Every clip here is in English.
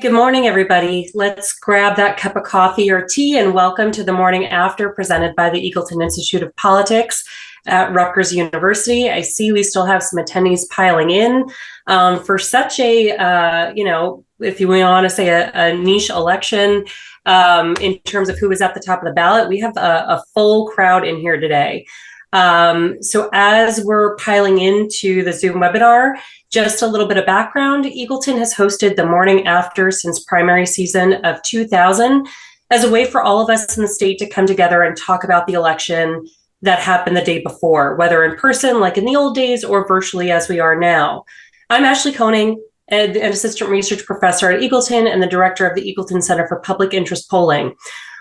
Good morning, everybody. Let's grab that cup of coffee or tea and welcome to the morning after presented by the Eagleton Institute of Politics at Rutgers University. I see we still have some attendees piling in for such a, if you want to say a niche election in terms of who was at the top of the ballot. We have a full crowd in here today. So as we're piling into the Zoom webinar, just a little bit of background. Eagleton has hosted the morning after since primary season of 2000 as a way for all of us in the state to come together and talk about the election that happened the day before, whether in person like in the old days or virtually as we are now. I'm Ashley Koning, an assistant research professor at Eagleton and the director of the Eagleton Center for Public Interest Polling.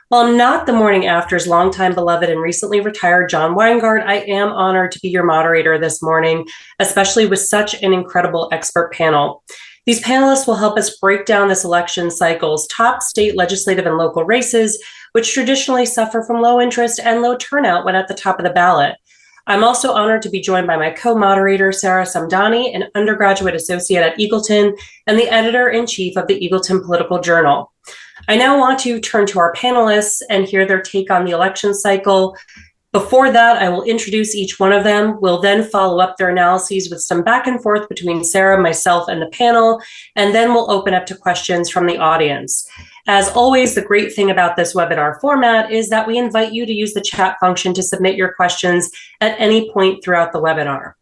While I'm not the morning after's longtime beloved and recently retired John Weingart, I am honored to be your moderator this morning, especially with such an incredible expert panel. These panelists will help us break down this election cycle's top state legislative and local races, which traditionally suffer from low interest and low turnout when at the top of the ballot. I'm also honored to be joined by my co-moderator, Sarah Samdani, an undergraduate associate at Eagleton and the editor-in-chief of the Eagleton Political Journal. I now want to turn to our panelists and hear their take on the election cycle. Before that, I will introduce each one of them. We'll then follow up their analyses with some back and forth between Sarah, myself, and the panel, and then we'll open up to questions from the audience. As always, the great thing about this webinar format is that we invite you to use the chat function to submit your questions at any point throughout the webinar.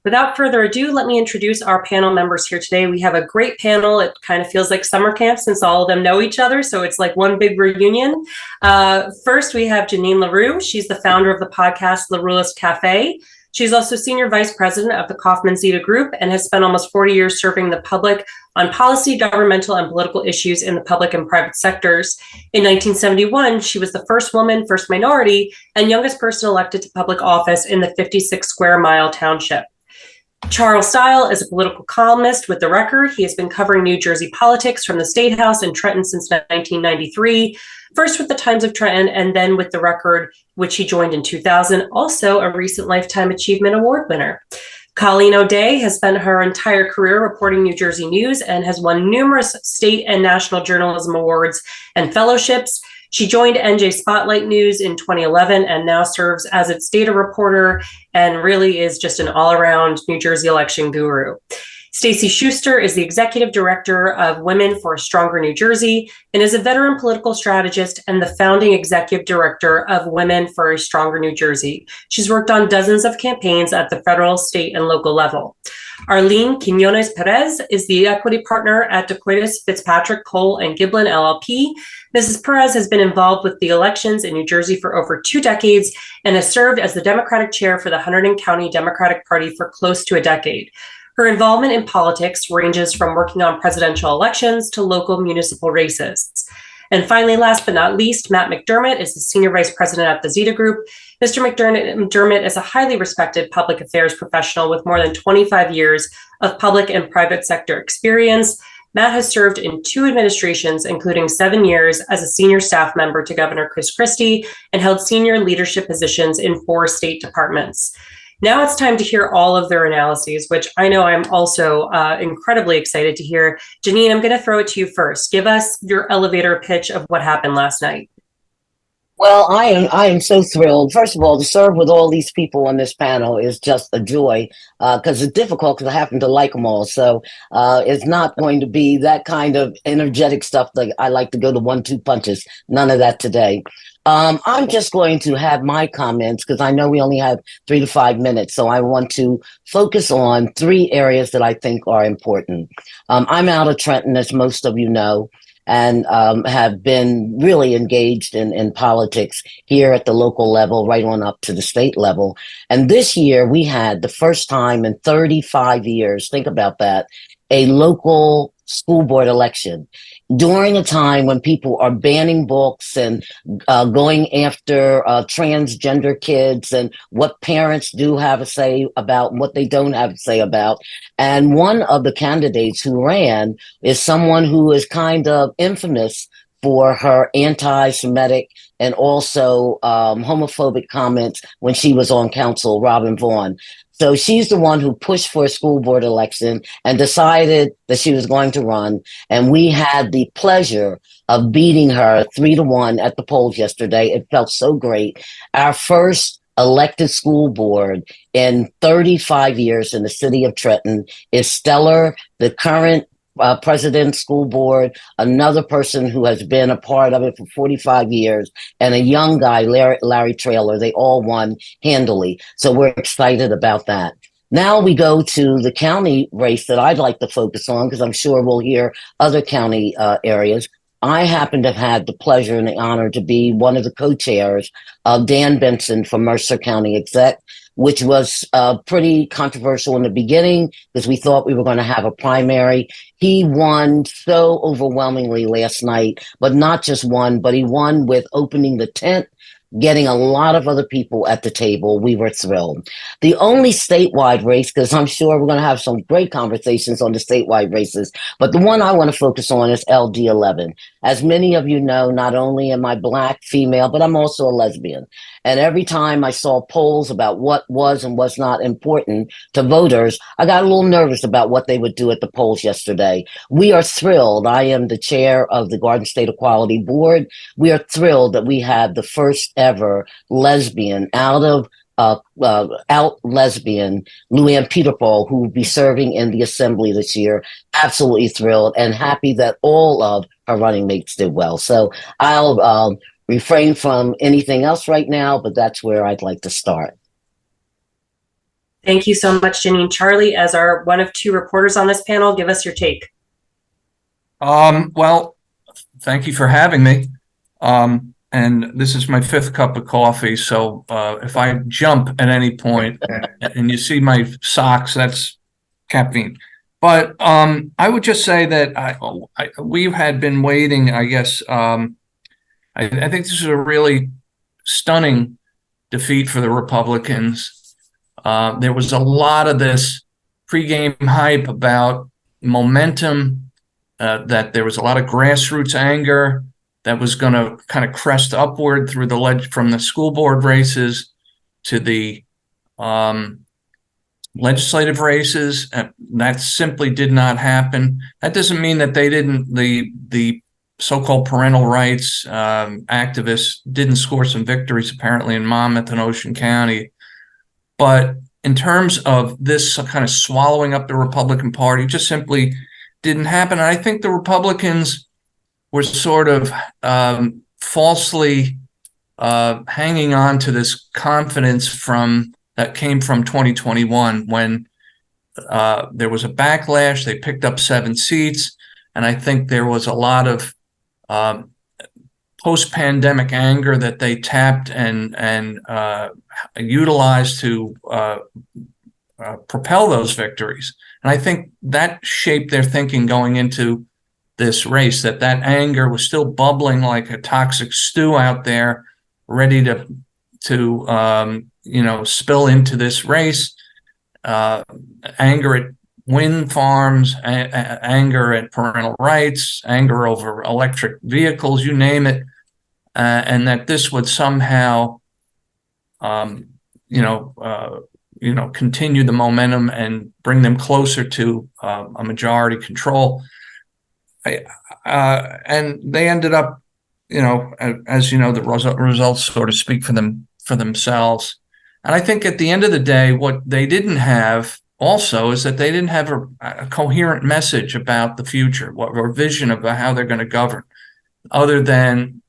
Without further ado, let me introduce our panel members here today. We have a great panel. It kind of feels like summer camp since all of them know each other, so it's like one big reunion. First, we have Jeannine LaRue. She's the founder of the podcast LaRuelist Cafe. She's also senior vice president of the Kaufman Zita group and has spent almost 40 years serving the public on policy, governmental, and political issues in the public and private sectors. In 1971, she was the first woman, first minority, and youngest person elected to public office in the 56 square mile township. Charles Stile is a political columnist with The Record. He has been covering New Jersey politics from the State House in Trenton since 1993, first with the Times of Trenton and then with The Record, which he joined in 2000, also a recent Lifetime Achievement Award winner. Colleen O'Day has spent her entire career reporting New Jersey news and has won numerous state and national journalism awards and fellowships. She joined NJ Spotlight News in 2011 and now serves as its data reporter and really is just an all-around New Jersey election guru. Stacy Schuster is the executive director of Women for a Stronger New Jersey and is a veteran political strategist and the founding executive director of Women for a Stronger New Jersey. She's worked on dozens of campaigns at the federal, state, and local level. Arlene Quiñones Perez is the equity partner at DeCotiis, FitzPatrick, Cole, and Giblin, LLP. Mrs. Perez has been involved with the elections in New Jersey for over 2 decades and has served as the Democratic chair for the Hunterdon County Democratic Party for close to a decade. Her involvement in politics ranges from working on presidential elections to local municipal races. And finally, last but not least, Matt McDermott is the senior vice president at the Zita group. Mr. McDermott is a highly respected public affairs professional with more than 25 years of public and private sector experience. Matt has served in 2 administrations, including 7 years as a senior staff member to Governor Chris Christie and held senior leadership positions in 4 state departments. Now it's time to hear all of their analyses, which I know I'm also incredibly excited to hear. Jeannine, I'm going to throw it to you first. Give us your elevator pitch of what happened last night. Well, I am so thrilled. First of all, to serve with all these people on this panel is just a joy because it's difficult because I happen to like them all. So it's not going to be that kind of energetic stuff that I like to go to 1-2 punches. None of that today. I'm just going to have my comments because I know we only have 3 to 5 minutes. So I want to focus on 3 areas that I think are important. I'm out of Trenton, as most of you know, and have been really engaged in politics here at the local level, right on up to the state level. And this year we had the first time in 35 years, think about that, a local school board election during a time when people are banning books and going after transgender kids and what parents do have a say about, what they don't have a say about. And one of the candidates who ran is someone who is kind of infamous for her anti-Semitic and also homophobic comments when she was on council, Robin Vaughn. So she's the one who pushed for a school board election and decided that she was going to run. And we had the pleasure of beating her 3-1 at the polls yesterday. It felt so great. Our first elected school board in 35 years in the city of Trenton is stellar. The current president school board, another person who has been a part of it for 45 years, and a young guy, Larry Traylor. They all won handily. So we're excited about that. Now we go to the county race that I'd like to focus on, because I'm sure we'll hear other county areas. I happen to have had the pleasure and the honor to be one of the co-chairs of Dan Benson from Mercer County Exec, which was pretty controversial in the beginning because we thought we were going to have a primary. He won so overwhelmingly last night, but not just won, but he won with opening the tent, getting a lot of other people at the table. We were thrilled. The only statewide race, because I'm sure we're going to have some great conversations on the statewide races, but the one I want to focus on is LD11. As many of you know, not only am I Black, female, but I'm also a lesbian. And every time I saw polls about what was and was not important to voters, I got a little nervous about what they would do at the polls yesterday. We are thrilled. I am the chair of the Garden State Equality Board. We are thrilled that we have the first ever lesbian out lesbian, Luann Peterpaul, who will be serving in the assembly this year. Absolutely thrilled and happy that all of her running mates did well. So I'll refrain from anything else right now, but that's where I'd like to start. Thank you so much, Jeannine. Charlie, as our one of two reporters on this panel, give us your take. Well, thank you for having me. And this is my 5th cup of coffee, so if I jump at any point and you see my socks, that's caffeine. But I would just say that we had been waiting, I guess. I think this is a really stunning defeat for the Republicans. There was a lot of this pregame hype about momentum, that there was a lot of grassroots anger that was going to kind of crest upward through from the school board races to the legislative races. That simply did not happen. That doesn't mean that they didn't, the so-called parental rights activists didn't score some victories apparently in Monmouth and Ocean County. But in terms of this kind of swallowing up the Republican Party, it just simply didn't happen. And I think the Republicans were sort of falsely hanging on to this confidence that came from 2021 when there was a backlash. They picked up 7 seats, and I think there was a lot of post-pandemic anger that they tapped and utilized to propel those victories. And I think that shaped their thinking going into this race, that anger was still bubbling like a toxic stew out there, ready to spill into this race. Anger at wind farms, anger at parental rights, anger over electric vehicles, you name it, and that this would somehow, continue the momentum and bring them closer to a majority control. And they ended up, as you know, the results sort of speak for themselves. And I think at the end of the day, what they didn't have also is that they didn't have a coherent message about the future, or vision of how they're going to govern, other than,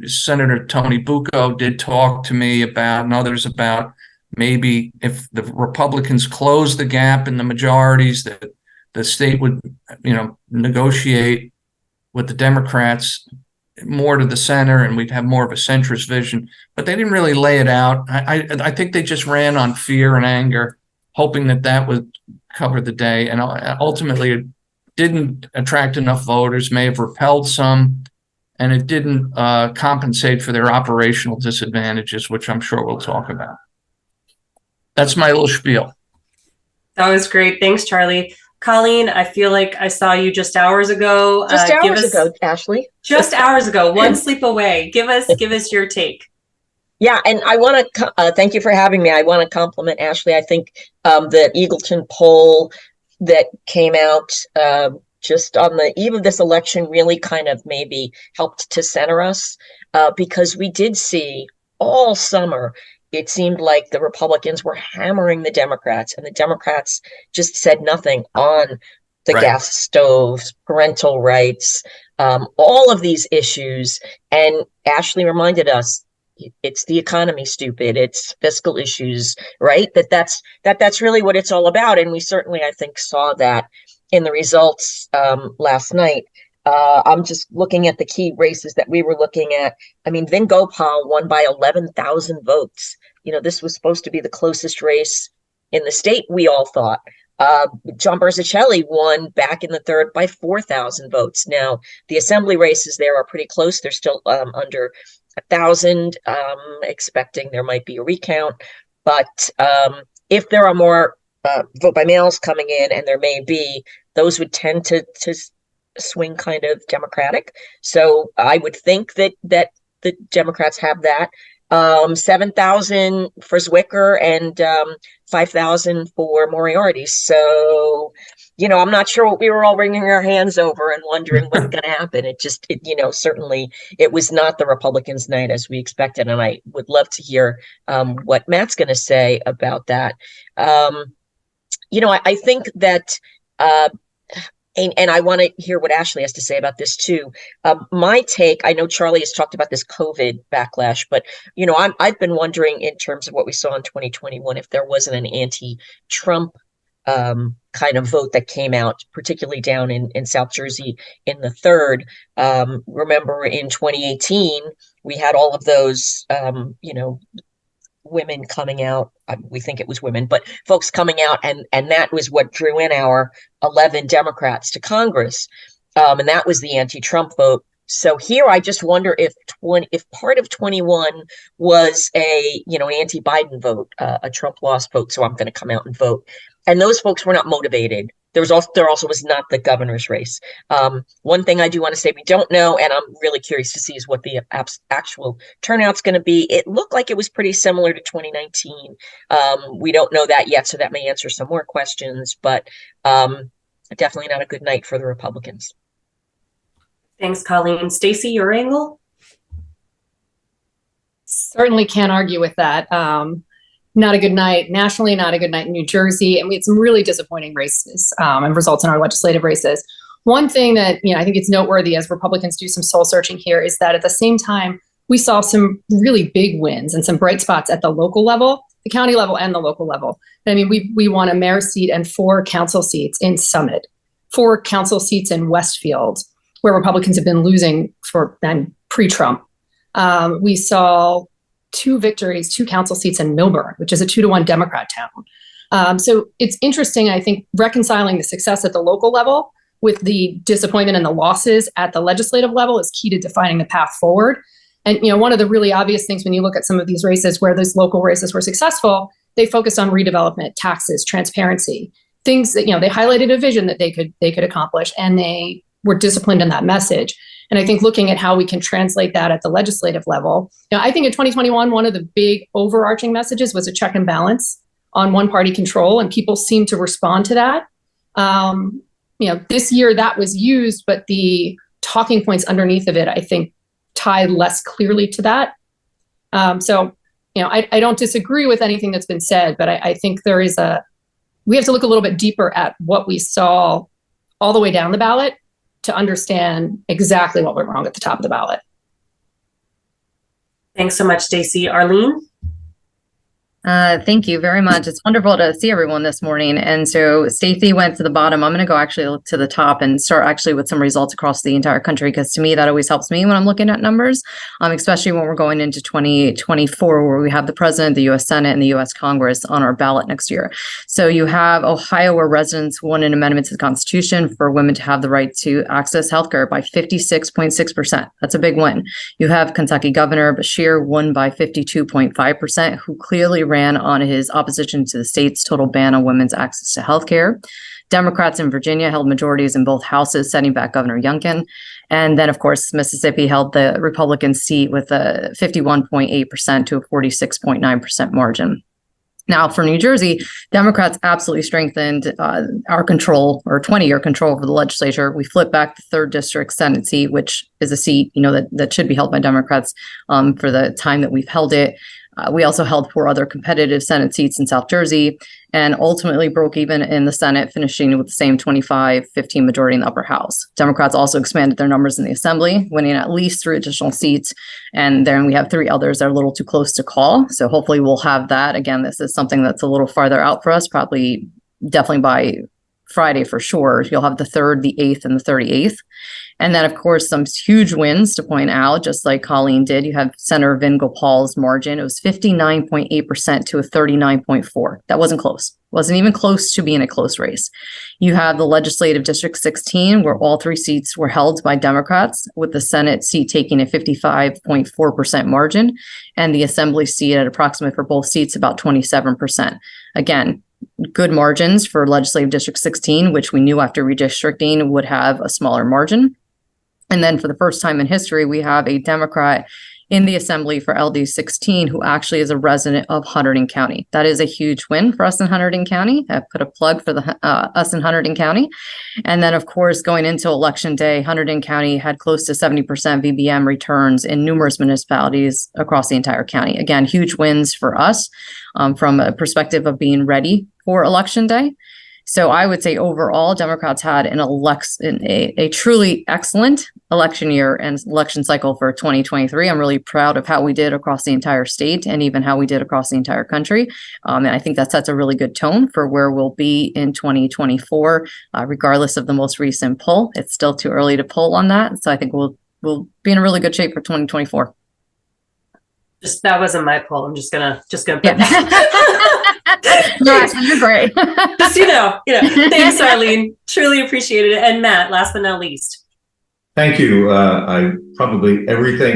Senator Tony Bucco did talk to me about, and others about, maybe if the Republicans close the gap in the majorities, that the state would, negotiate with the Democrats more to the center, and we'd have more of a centrist vision. But they didn't really lay it out. I think they just ran on fear and anger, hoping that would cover the day. And ultimately, it didn't attract enough voters, may have repelled some, and it didn't compensate for their operational disadvantages, which I'm sure we'll talk about. That's my little spiel. That was great. Thanks, Charlie. Colleen, I feel like I saw you just hours ago. Just hours ago, Ashley. Just hours ago, one sleep away. Give us your take. Yeah, and I want to thank you for having me. I want to compliment Ashley. I think the Eagleton poll that came out just on the eve of this election really kind of maybe helped to center us because we did see all summer, it seemed like the Republicans were hammering the Democrats, and the Democrats just said nothing on the Right. gas stoves, parental rights, all of these issues. And Ashley reminded us, it's the economy, stupid. It's fiscal issues, right? That's really what it's all about. And we certainly, I think, saw that in the results last night. I'm just looking at the key races that we were looking at. I mean, Vin Gopal won by 11,000 votes. You know, this was supposed to be the closest race in the state, we all thought. John Berzicelli won back in the third by 4,000 votes. Now, the assembly races there are pretty close. They're still under 1,000, expecting there might be a recount. But if there are more vote by mails coming in, and there may be, those would tend to swing kind of Democratic. So I would think that the Democrats have that. 7,000 for Zwicker and 5,000 for Moriarty. So, you know, I'm not sure what we were all wringing our hands over and wondering what's going to happen. Certainly it was not the Republicans' night as we expected. And I would love to hear what Matt's going to say about that. I think that, and I want to hear what Ashley has to say about this too. My take, I know Charlie has talked about this COVID backlash, but I've been wondering in terms of what we saw in 2021, if there wasn't an anti-Trump kind of vote that came out, particularly down in South Jersey in the third. Remember in 2018, we had all of those, women coming out. We think it was women, but folks coming out, and that was what drew in our 11 Democrats to Congress, and that was the anti-Trump vote. So here, I just wonder if part of 21 was a anti-Biden vote, a Trump lost vote. So I'm going to come out and vote, and those folks were not motivated. There also was not the governor's race. One thing I do want to say we don't know, and I'm really curious to see, is what the actual turnout's going to be. It looked like it was pretty similar to 2019. We don't know that yet, so that may answer some more questions, but definitely not a good night for the Republicans. Thanks, Colleen. Stacy, your angle? Certainly can't argue with that. Not a good night nationally, not a good night in New Jersey. And we had some really disappointing races and results in our legislative races. One thing that, I think it's noteworthy as Republicans do some soul searching here is that at the same time, we saw some really big wins and some bright spots at the local level, the county level and the local level. I mean, we won a mayor's seat and 4 council seats in Summit, 4 council seats in Westfield, where Republicans have been losing for pre-Trump. We saw 2 victories, 2 council seats in Milburn, which is a 2-to-1 Democrat town. So it's interesting, I think, reconciling the success at the local level with the disappointment and the losses at the legislative level is key to defining the path forward. And, one of the really obvious things when you look at some of these races where those local races were successful, they focused on redevelopment, taxes, transparency, things that, they highlighted a vision that they could accomplish, and they were disciplined in that message. And I think looking at how we can translate that at the legislative level, I think in 2021, one of the big overarching messages was a check and balance on one-party control, and people seem to respond to that. This year that was used, but the talking points underneath of it, I think, tied less clearly to that. I don't disagree with anything that's been said, but I think we have to look a little bit deeper at what we saw all the way down the ballot to understand exactly what went wrong at the top of the ballot. Thanks so much, Stacy. Arlene? Thank you very much. It's wonderful to see everyone this morning. And so Stacy went to the bottom. I'm going to go actually look to the top and start actually with some results across the entire country, because to me, that always helps me when I'm looking at numbers, especially when we're going into 2024, where we have the president, the U.S. Senate, and the U.S. Congress on our ballot next year. So you have Ohio, where residents won an amendment to the Constitution for women to have the right to access healthcare by 56.6%. That's a big win. You have Kentucky Governor Beshear won by 52.5%, who clearly ran on his opposition to the state's total ban on women's access to health care. Democrats in Virginia held majorities in both houses, setting back Governor Youngkin. And then, of course, Mississippi held the Republican seat with a 51.8% to a 46.9% margin. Now, for New Jersey, Democrats absolutely strengthened our control, or 20-year control over the legislature. We flipped back the 3rd District Senate seat, which is a seat, that should be held by Democrats for the time that we've held it. We also held 4 other competitive Senate seats in South Jersey, and ultimately broke even in the Senate, finishing with the same 25-15 majority in the upper house. Democrats also expanded their numbers in the Assembly, winning at least 3 additional seats. And then we have 3 others that are a little too close to call. So hopefully we'll have that. Again, this is something that's a little farther out for us, definitely by Friday for sure. You'll have the 3rd, the 8th, and the 38th. And then, of course, some huge wins to point out, just like Colleen did. You have Senator Vin Gopal's margin. It was 59.8% to a 39.4%. That wasn't close. Wasn't even close to being a close race. You have the Legislative District 16, where all 3 seats were held by Democrats, with the Senate seat taking a 55.4% margin, and the Assembly seat at approximately for both seats about 27%. Again, good margins for Legislative District 16, which we knew after redistricting would have a smaller margin. And then for the first time in history, we have a Democrat in the Assembly for LD 16 who actually is a resident of Hunterdon County. That is a huge win for us in Hunterdon County. I put a plug for us in Hunterdon County. And then, of course, going into Election Day, Hunterdon County had close to 70% VBM returns in numerous municipalities across the entire county. Again, huge wins for us from a perspective of being ready for Election Day. So I would say overall, Democrats had a truly excellent election year and election cycle for 2023. I'm really proud of how we did across the entire state and even how we did across the entire country. And I think that sets a really good tone for where we'll be in 2024, regardless of the most recent poll. It's still too early to poll on that. So I think we'll be in a really good shape for 2024. That wasn't my poll. I'm just gonna put Yeah. that. You're great. Just thanks, Arlene. Truly appreciate it. And Matt, last but not least. Thank you.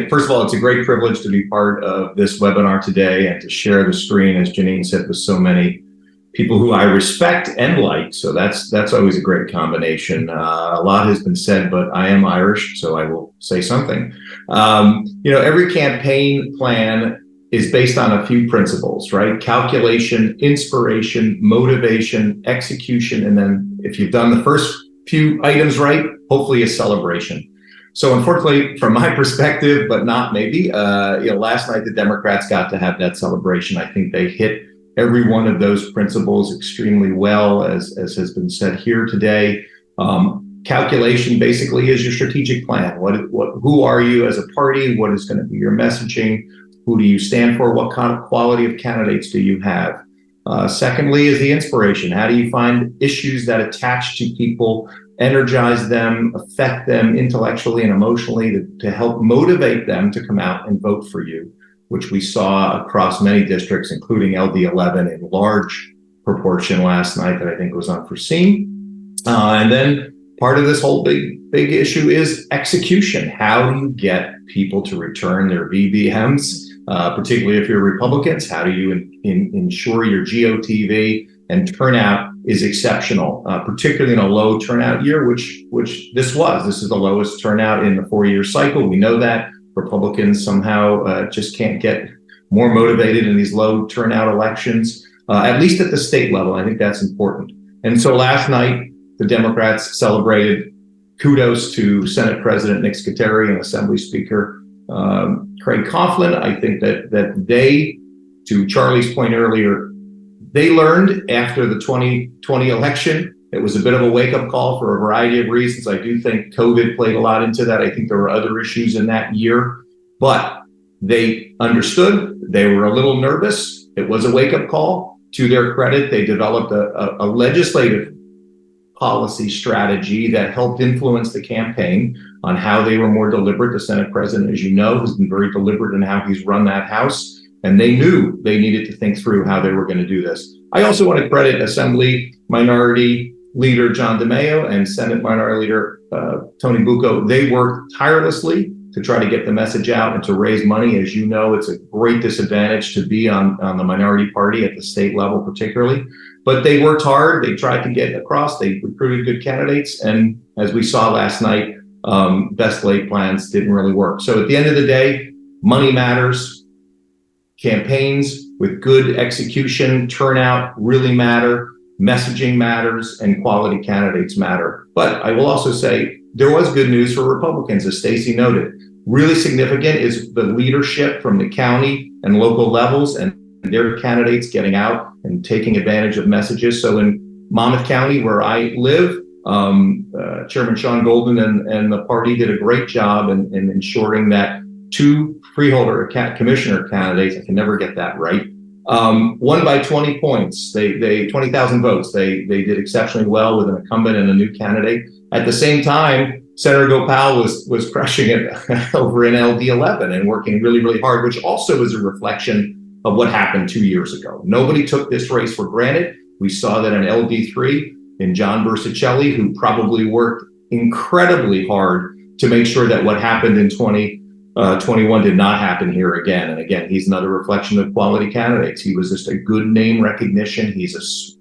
First of all, it's a great privilege to be part of this webinar today and to share the screen, as Jeannine said, with so many people who I respect and like. So that's always a great combination. A lot has been said, but I am Irish, so I will say something. Every campaign plan is based on a few principles, right? Calculation, inspiration, motivation, execution, and then if you've done the first few items right, hopefully a celebration. So unfortunately, from my perspective, but not maybe, last night the Democrats got to have that celebration. I think they hit every one of those principles extremely well, as has been said here today. Calculation basically is your strategic plan. Who are you as a party? What is going to be your messaging? Who do you stand for? What kind of quality of candidates do you have? Secondly is the inspiration. How do you find issues that attach to people, energize them, affect them intellectually and emotionally to help motivate them to come out and vote for you, which we saw across many districts, including LD11 in large proportion last night that I think was unforeseen. And then part of this whole big issue is execution. How do you get people to return their VBMs? Particularly if you're Republicans, how do you ensure your GOTV and turnout is exceptional, particularly in a low turnout year, which this is the lowest turnout in the 4-year cycle. We know that Republicans somehow just can't get more motivated in these low turnout elections, at least at the state level. I think that's important. And so last night, the Democrats celebrated. Kudos to Senate President Nick Scuteri and Assembly Speaker Craig Kaufman. I think that they, to Charlie's point earlier, they learned after the 2020 election. It was a bit of a wake-up call for a variety of reasons. I do think COVID played a lot into that. I think there were other issues in that year, but they understood. They were a little nervous. It was a wake-up call. To their credit, they developed a legislative policy strategy that helped influence the campaign on how they were more deliberate. The Senate president, as you know, has been very deliberate in how he's run that House, and they knew they needed to think through how they were going to do this. I also want to credit Assembly Minority Leader John DeMaio and Senate Minority Leader Tony Bucco. They worked tirelessly to try to get the message out and to raise money. As you know, it's a great disadvantage to be on the minority party at the state level particularly. But they worked hard. They tried to get across. They recruited good candidates. And as we saw last night, best laid plans didn't really work. So at the end of the day, money matters. Campaigns with good execution, turnout really matter. Messaging matters, and quality candidates matter. But I will also say there was good news for Republicans, as Stacy noted. Really significant is the leadership from the county and local levels and their candidates getting out and taking advantage of messages. So in Monmouth County, where I live, Chairman Sean Golden and the party did a great job in ensuring that 2 freeholder commissioner candidates, I can never get that right, won by 20 points. They 20,000 votes. They did exceptionally well with an incumbent and a new candidate. At the same time, Senator Gopal was crushing it over in LD 11 and working really, really hard, which also is a reflection of what happened 2 years ago. Nobody took this race for granted. We saw that in LD 3 in John Bersicelli, who probably worked incredibly hard to make sure that what happened in 2021 did not happen here again. And again, he's another reflection of quality candidates. He was just a good name recognition. He's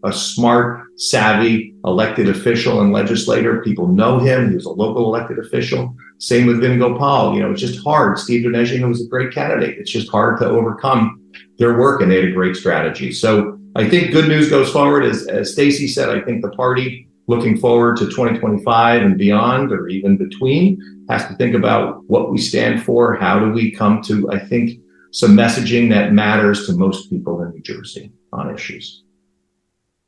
a smart, savvy elected official and legislator. People know him. He was a local elected official. Same with Vin Gopal. You know, it's just hard. Steve Donesian was a great candidate. It's just hard to overcome their work, and they had a great strategy. So I think good news goes forward. As Stacy said, I think the party looking forward to 2025 and beyond, or even between, has to think about what we stand for. How do we come to, I think, some messaging that matters to most people in New Jersey on issues.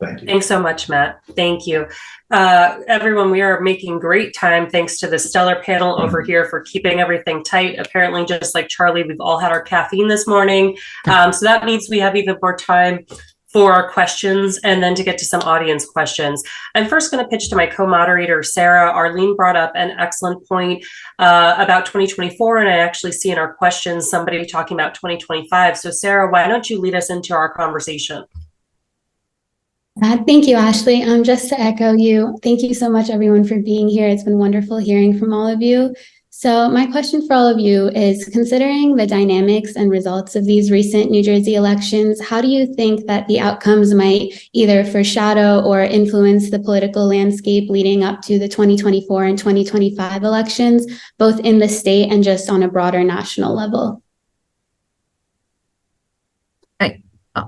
Thank you. Thanks so much, Matt. Thank you. Everyone, we are making great time thanks to the stellar panel over here for keeping everything tight. Apparently, just like Charlie, we've all had our caffeine this morning. So that means we have even more time for our questions and then to get to some audience questions. I'm first going to pitch to my co-moderator, Sarah. Arlene brought up an excellent point about 2024, and I actually see in our questions somebody talking about 2025. So Sarah, why don't you lead us into our conversation? Thank you, Ashley. Just to echo you, thank you so much, everyone, for being here. It's been wonderful hearing from all of you. So my question for all of you is, considering the dynamics and results of these recent New Jersey elections, how do you think that the outcomes might either foreshadow or influence the political landscape leading up to the 2024 and 2025 elections, both in the state and just on a broader national level?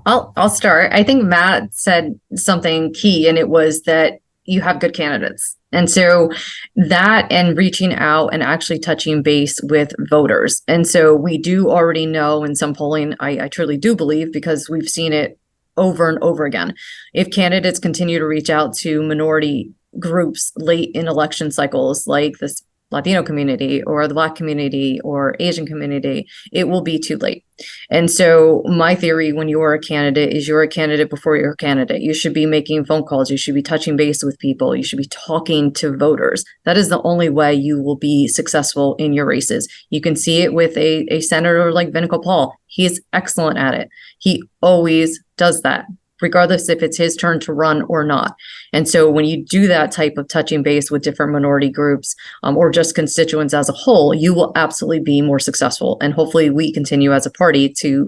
I'll start. I think Matt said something key, and it was that you have good candidates. And so that and reaching out and actually touching base with voters. And so we do already know in some polling, I truly do believe, because we've seen it over and over again, if candidates continue to reach out to minority groups late in election cycles, like this Latino community or the Black community or Asian community, it will be too late. And so my theory when you're a candidate is you're a candidate before you're a candidate. You should be making phone calls. You should be touching base with people. You should be talking to voters. That is the only way you will be successful in your races. You can see it with a senator like Vin Gopal. He is excellent at it. He always does that, regardless if it's his turn to run or not. And so when you do that type of touching base with different minority groups or just constituents as a whole, you will absolutely be more successful. And hopefully we continue as a party to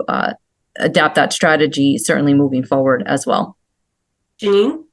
adapt that strategy, certainly moving forward as well. Jeannine?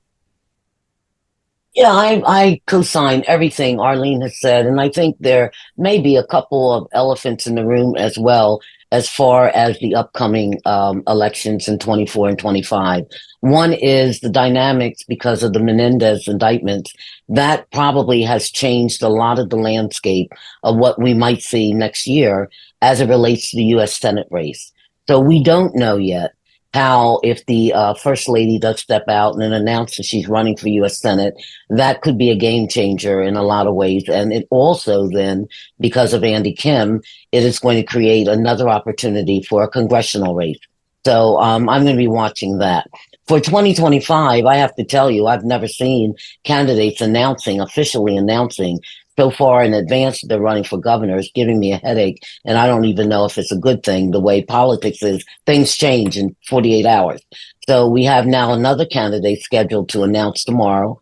Yeah, I co-sign everything Arlene has said. And I think there may be a couple of elephants in the room as well, as far as the upcoming elections in 24 and 25. One is the dynamics because of the Menendez indictments. That probably has changed a lot of the landscape of what we might see next year as it relates to the U.S. Senate race. So we don't know yet how, if the First Lady does step out and then announce that she's running for U.S. Senate, that could be a game changer in a lot of ways. And it also then, because of Andy Kim, it is going to create another opportunity for a congressional race. So I'm going to be watching that. For 2025, I have to tell you, I've never seen candidates officially announcing so far in advance that they're running for governor. Is giving me a headache, and I don't even know if it's a good thing. The way politics is, things change in 48 hours. So we have now another candidate scheduled to announce tomorrow,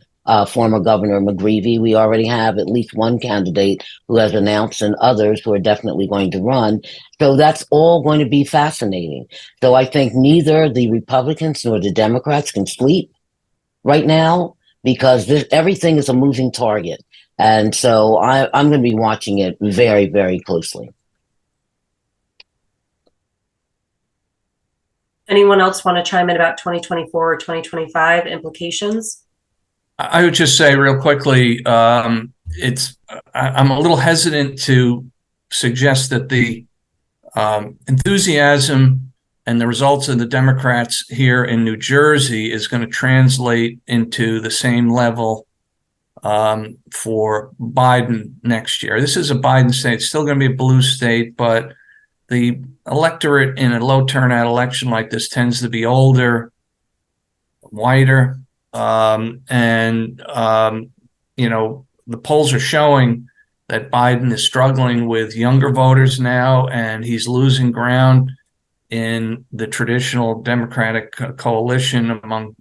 former Governor McGreevey. We already have at least one candidate who has announced, and others who are definitely going to run. So that's all going to be fascinating. So I think neither the Republicans nor the Democrats can sleep right now because everything is a moving target. And so I'm going to be watching it very, very closely. Anyone else want to chime in about 2024 or 2025 implications? I would just say real quickly, I'm a little hesitant to suggest that the enthusiasm and the results of the Democrats here in New Jersey is going to translate into the same level for Biden next year. This is a Biden state. It's still going to be a blue state, but the electorate in a low turnout election like this tends to be older, whiter, the polls are showing that Biden is struggling with younger voters now, and he's losing ground in the traditional Democratic coalition among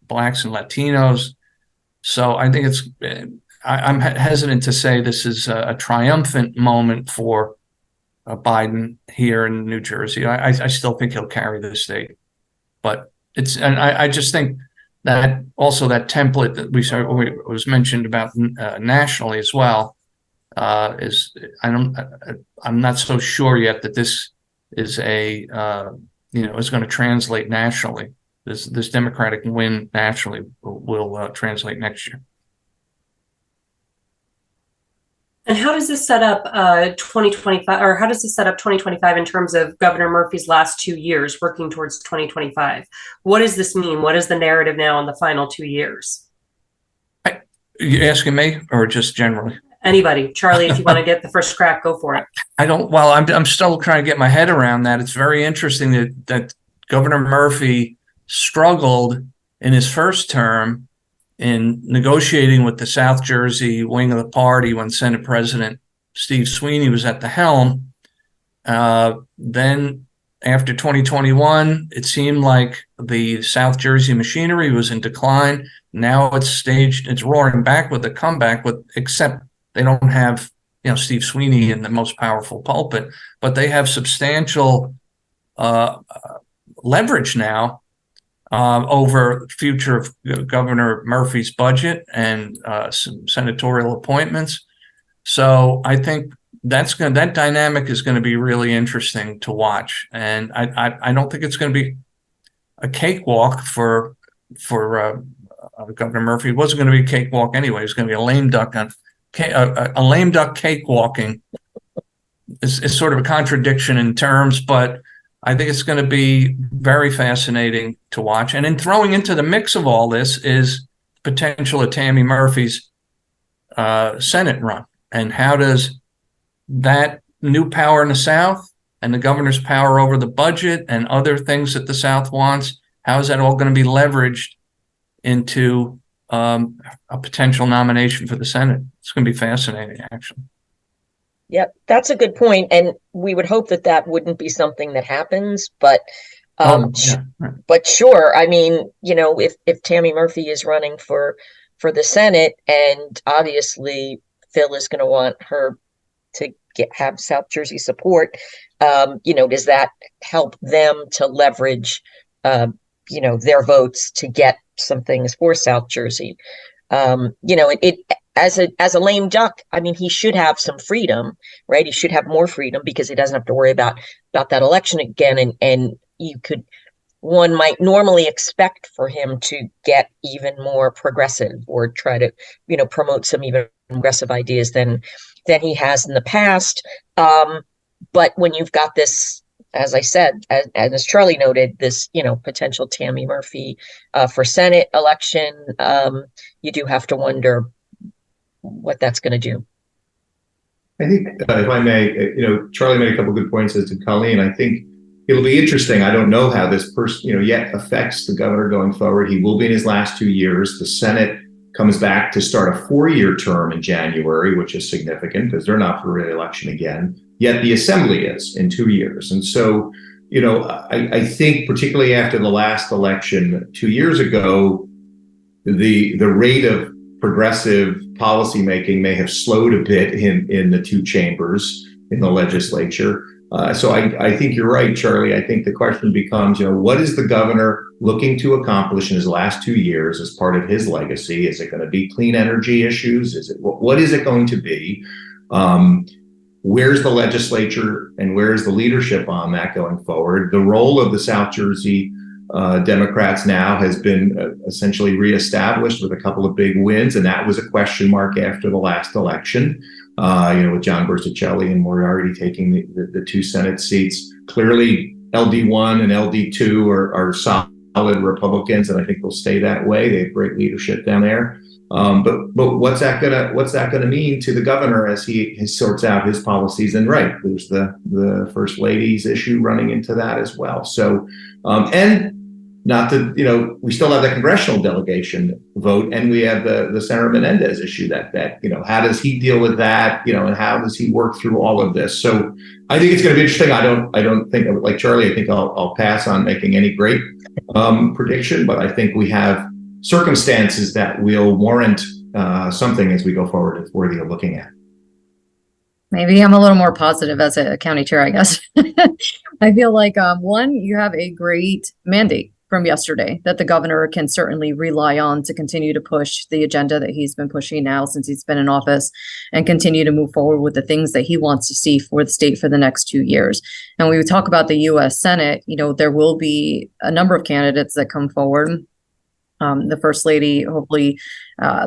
Blacks and Latinos. So I think I'm hesitant to say this is a triumphant moment for Biden here in New Jersey. I still think he'll carry the state, but I just think that also that template that was mentioned about nationally as well I'm not so sure yet that this is is going to translate nationally. This Democratic win nationally will translate next year. And how does this set up 2025, or how does this set up 2025 in terms of Governor Murphy's last 2 years working towards 2025? What does this mean? What is the narrative now in the final 2 years? You asking me or just generally? Anybody. Charlie, if you want to get the first crack, go for it. I'm still trying to get my head around that. It's very interesting that Governor Murphy struggled in his first term in negotiating with the South Jersey wing of the party when Senate President Steve Sweeney was at the helm. Then after 2021, it seemed like the South Jersey machinery was in decline. Now it's roaring back with a comeback, except they don't have, Steve Sweeney in the most powerful pulpit, but they have substantial leverage now over the future of Governor Murphy's budget and some senatorial appointments. So I think that dynamic is going to be really interesting to watch. And I don't think it's going to be a cakewalk for Governor Murphy. It wasn't going to be a cakewalk anyway. It was going to be a lame duck cakewalking. It's sort of a contradiction in terms, but I think it's going to be very fascinating to watch. And in throwing into the mix of all this is potential of Tammy Murphy's Senate run. And how does that new power in the South and the governor's power over the budget and other things that the South wants, how is that all going to be leveraged into a potential nomination for the Senate? It's going to be fascinating, actually. Yep, that's a good point. And we would hope that wouldn't be something that happens, but but sure. I mean, if Tammy Murphy is running for the Senate, and obviously Phil is going to want her to have South Jersey support, does that help them to leverage, their votes to get some things for South Jersey? As a lame duck, I mean, he should have some freedom, right? He should have more freedom because he doesn't have to worry about that election again. And one might normally expect for him to get even more progressive or try to, promote some even progressive ideas than he has in the past. But when you've got this, as I said, as Charlie noted, this, potential Tammy Murphy for Senate election, you do have to wonder what that's going to do. I think, if I may, Charlie made a couple good points as to Colleen. I think it'll be interesting. I don't know how this person, yet affects the governor going forward. He will be in his last 2 years. The Senate comes back to start a 4-year term in January, which is significant because they're not for re-election again. Yet the Assembly is in 2 years. And so, I think particularly after the last election 2 years ago, the rate of progressive policymaking may have slowed a bit in the two chambers in the legislature. So I think you're right, Charlie. I think the question becomes, what is the governor looking to accomplish in his last 2 years as part of his legacy? Is it going to be clean energy issues? What is it going to be? Where's the legislature and where's the leadership on that going forward? The role of the South Jersey Democrats now has been essentially reestablished with a couple of big wins, and that was a question mark after the last election. With John Berticelli and Moriarty taking the 2 Senate seats. Clearly, LD1 and LD2 are solid Republicans, and I think they'll stay that way. They have great leadership down there. But what's that gonna mean to the governor as he sorts out his policies? And right, there's the First Lady's issue running into that as well. So, and not to, we still have the congressional delegation vote, and we have the Senator Menendez issue that how does he deal with that, and how does he work through all of this? So I think it's going to be interesting. I don't think, like Charlie, I think I'll pass on making any great prediction, but I think we have circumstances that will warrant something as we go forward that's worthy of looking at. Maybe I'm a little more positive as a county chair, I guess. I feel like, one, you have a great mandate from yesterday that the governor can certainly rely on to continue to push the agenda that he's been pushing now since he's been in office and continue to move forward with the things that he wants to see for the state for the next 2 years. And when we talk about the U.S. Senate, there will be a number of candidates that come forward. The First Lady hopefully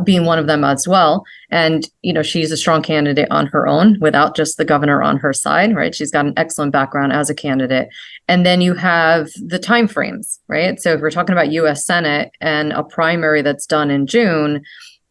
being one of them as well. And, she's a strong candidate on her own without just the governor on her side, right? She's got an excellent background as a candidate. And then you have the timeframes, right? So if we're talking about U.S. Senate and a primary that's done in June,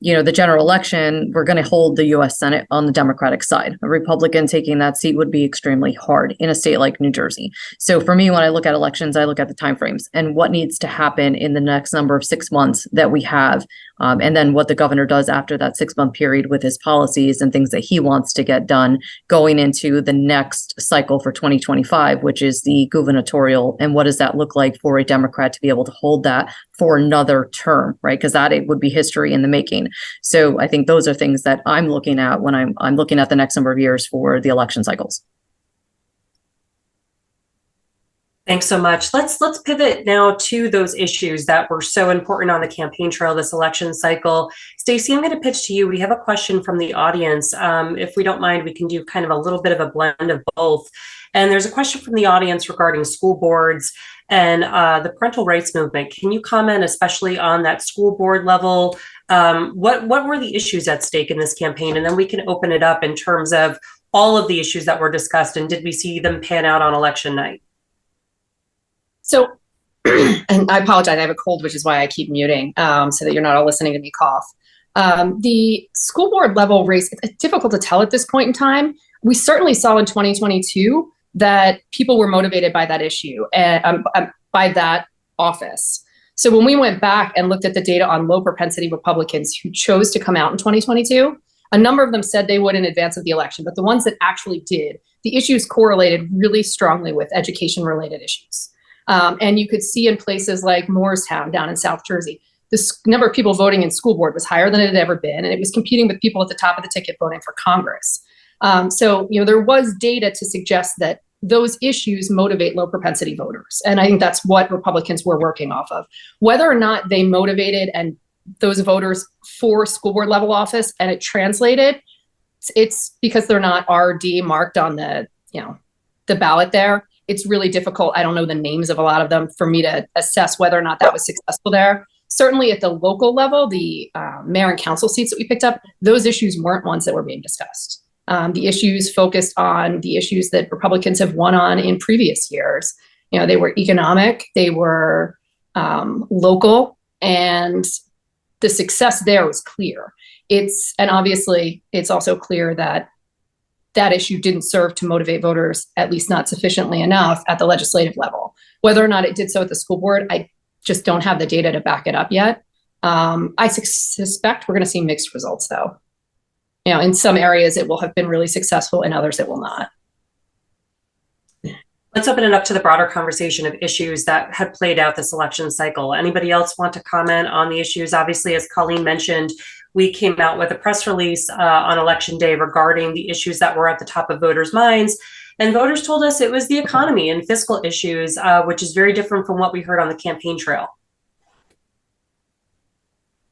the general election, we're going to hold the U.S. Senate on the Democratic side. A Republican taking that seat would be extremely hard in a state like New Jersey. So for me, when I look at elections, I look at the timeframes and what needs to happen in the next number of 6 months that we have. And then what the governor does after that 6-month period with his policies and things that he wants to get done going into the next cycle for 2025, which is the gubernatorial. And what does that look like for a Democrat to be able to hold that for another term, right? Because it would be history in the making. So I think those are things that I'm looking at when I'm looking at the next number of years for the election cycles. Thanks so much. Let's pivot now to those issues that were so important on the campaign trail this election cycle. Stacy, I'm going to pitch to you. We have a question from the audience. If we don't mind, we can do kind of a little bit of a blend of both. And there's a question from the audience regarding school boards and the parental rights movement. Can you comment especially on that school board level? What were the issues at stake in this campaign? And then we can open it up in terms of all of the issues that were discussed, and did we see them pan out on election night? So, and I apologize, I have a cold, which is why I keep muting, so that you're not all listening to me cough. The school board level race, it's difficult to tell at this point in time. We certainly saw in 2022 that people were motivated by that issue and by that office. So when we went back and looked at the data on low propensity Republicans who chose to come out in 2022, a number of them said they would in advance of the election, but the ones that actually did, the issues correlated really strongly with education related issues. And you could see in places like Morristown down in South Jersey, the number of people voting in school board was higher than it had ever been. And it was competing with people at the top of the ticket voting for Congress. So there was data to suggest that those issues motivate low propensity voters. And I think that's what Republicans were working off of. Whether or not they motivated and those voters for school board level office and it translated, it's because they're not RD marked on the ballot there. It's really difficult. I don't know the names of a lot of them for me to assess whether or not that was successful there. Certainly at the local level, the mayor and council seats that we picked up, those issues weren't ones that were being discussed. The issues focused on the issues that Republicans have won on in previous years. They were economic, they were local, and the success there was clear. And obviously it's also clear that that issue didn't serve to motivate voters, at least not sufficiently enough at the legislative level. Whether or not it did so at the school board, I just don't have the data to back it up yet. I suspect we're going to see mixed results, though. In some areas it will have been really successful, in others it will not. Let's open it up to the broader conversation of issues that had played out this election cycle. Anybody else want to comment on the issues? Obviously, as Colleen mentioned, we came out with a press release on election day regarding the issues that were at the top of voters' minds. And voters told us it was the economy and fiscal issues, which is very different from what we heard on the campaign trail.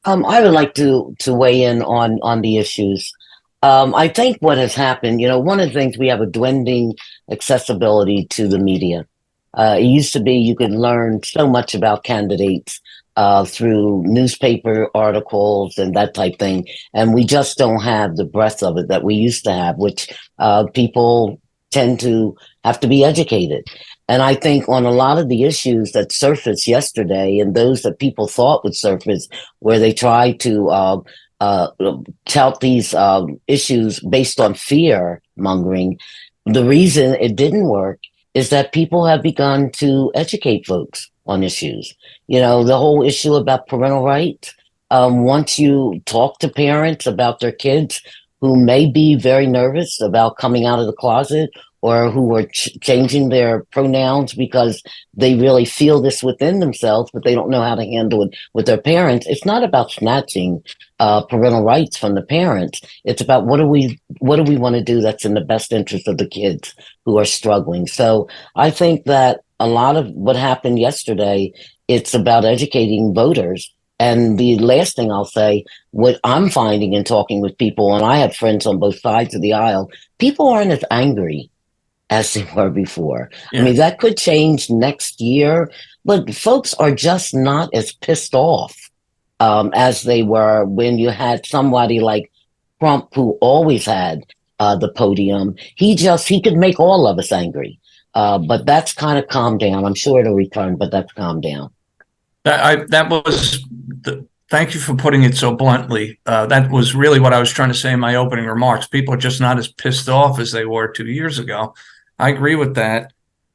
I would like to weigh in on the issues. I think what has happened, one of the things, we have a dwindling accessibility to the media. It used to be you could learn so much about candidates through newspaper articles and that type thing, and we just don't have the breadth of it that we used to have, which people tend to have to be educated. And I think on a lot of the issues that surfaced yesterday, and those that people thought would surface, where they tried to tout these issues based on fear mongering, the reason it didn't work is that people have begun to educate folks on issues. The whole issue about parental rights. Once you talk to parents about their kids who may be very nervous about coming out of the closet, or who are changing their pronouns because they really feel this within themselves, but they don't know how to handle it with their parents. It's not about snatching parental rights from the parents. It's about what do we want to do that's in the best interest of the kids who are struggling. So I think that a lot of what happened yesterday, it's about educating voters. And the last thing I'll say, what I'm finding in talking with people, and I have friends on both sides of the aisle, people aren't as angry as they were before. Yeah. I mean, that could change next year, but folks are just not as pissed off as they were when you had somebody like Trump, who always had the podium. He could make all of us angry. But that's kind of calmed down. I'm sure it'll return, but that's calmed down. Thank you for putting it so bluntly. That was really what I was trying to say in my opening remarks. People are just not as pissed off as they were 2 years ago. I agree with that.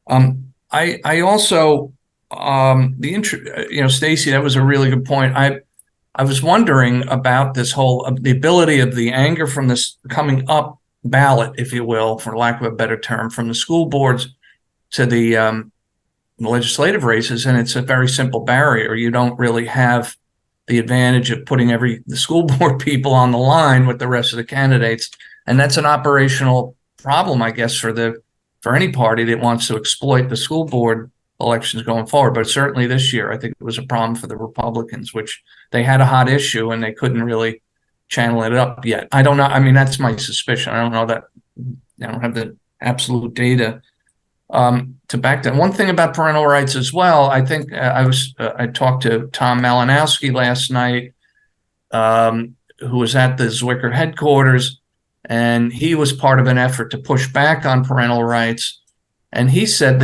I also, Stacy, that was a really good point. I was wondering about this whole, the ability of the anger from this coming up ballot, if you will, for lack of a better term, from the school boards to the legislative races. And it's a very simple barrier. You don't really have the advantage of putting the school board people on the line with the rest of the candidates. And that's an operational problem, I guess, for any party that wants to exploit the school board elections going forward. But certainly this year, I think it was a problem for the Republicans, which they had a hot issue and they couldn't really channel it up yet. I don't know. I mean, that's my suspicion. I don't know that. I don't have the absolute data to back that. One thing about parental rights as well, I think I talked to Tom Malinowski last night, who was at the Zwicker headquarters, and he was part of an effort to push back on parental rights. And he said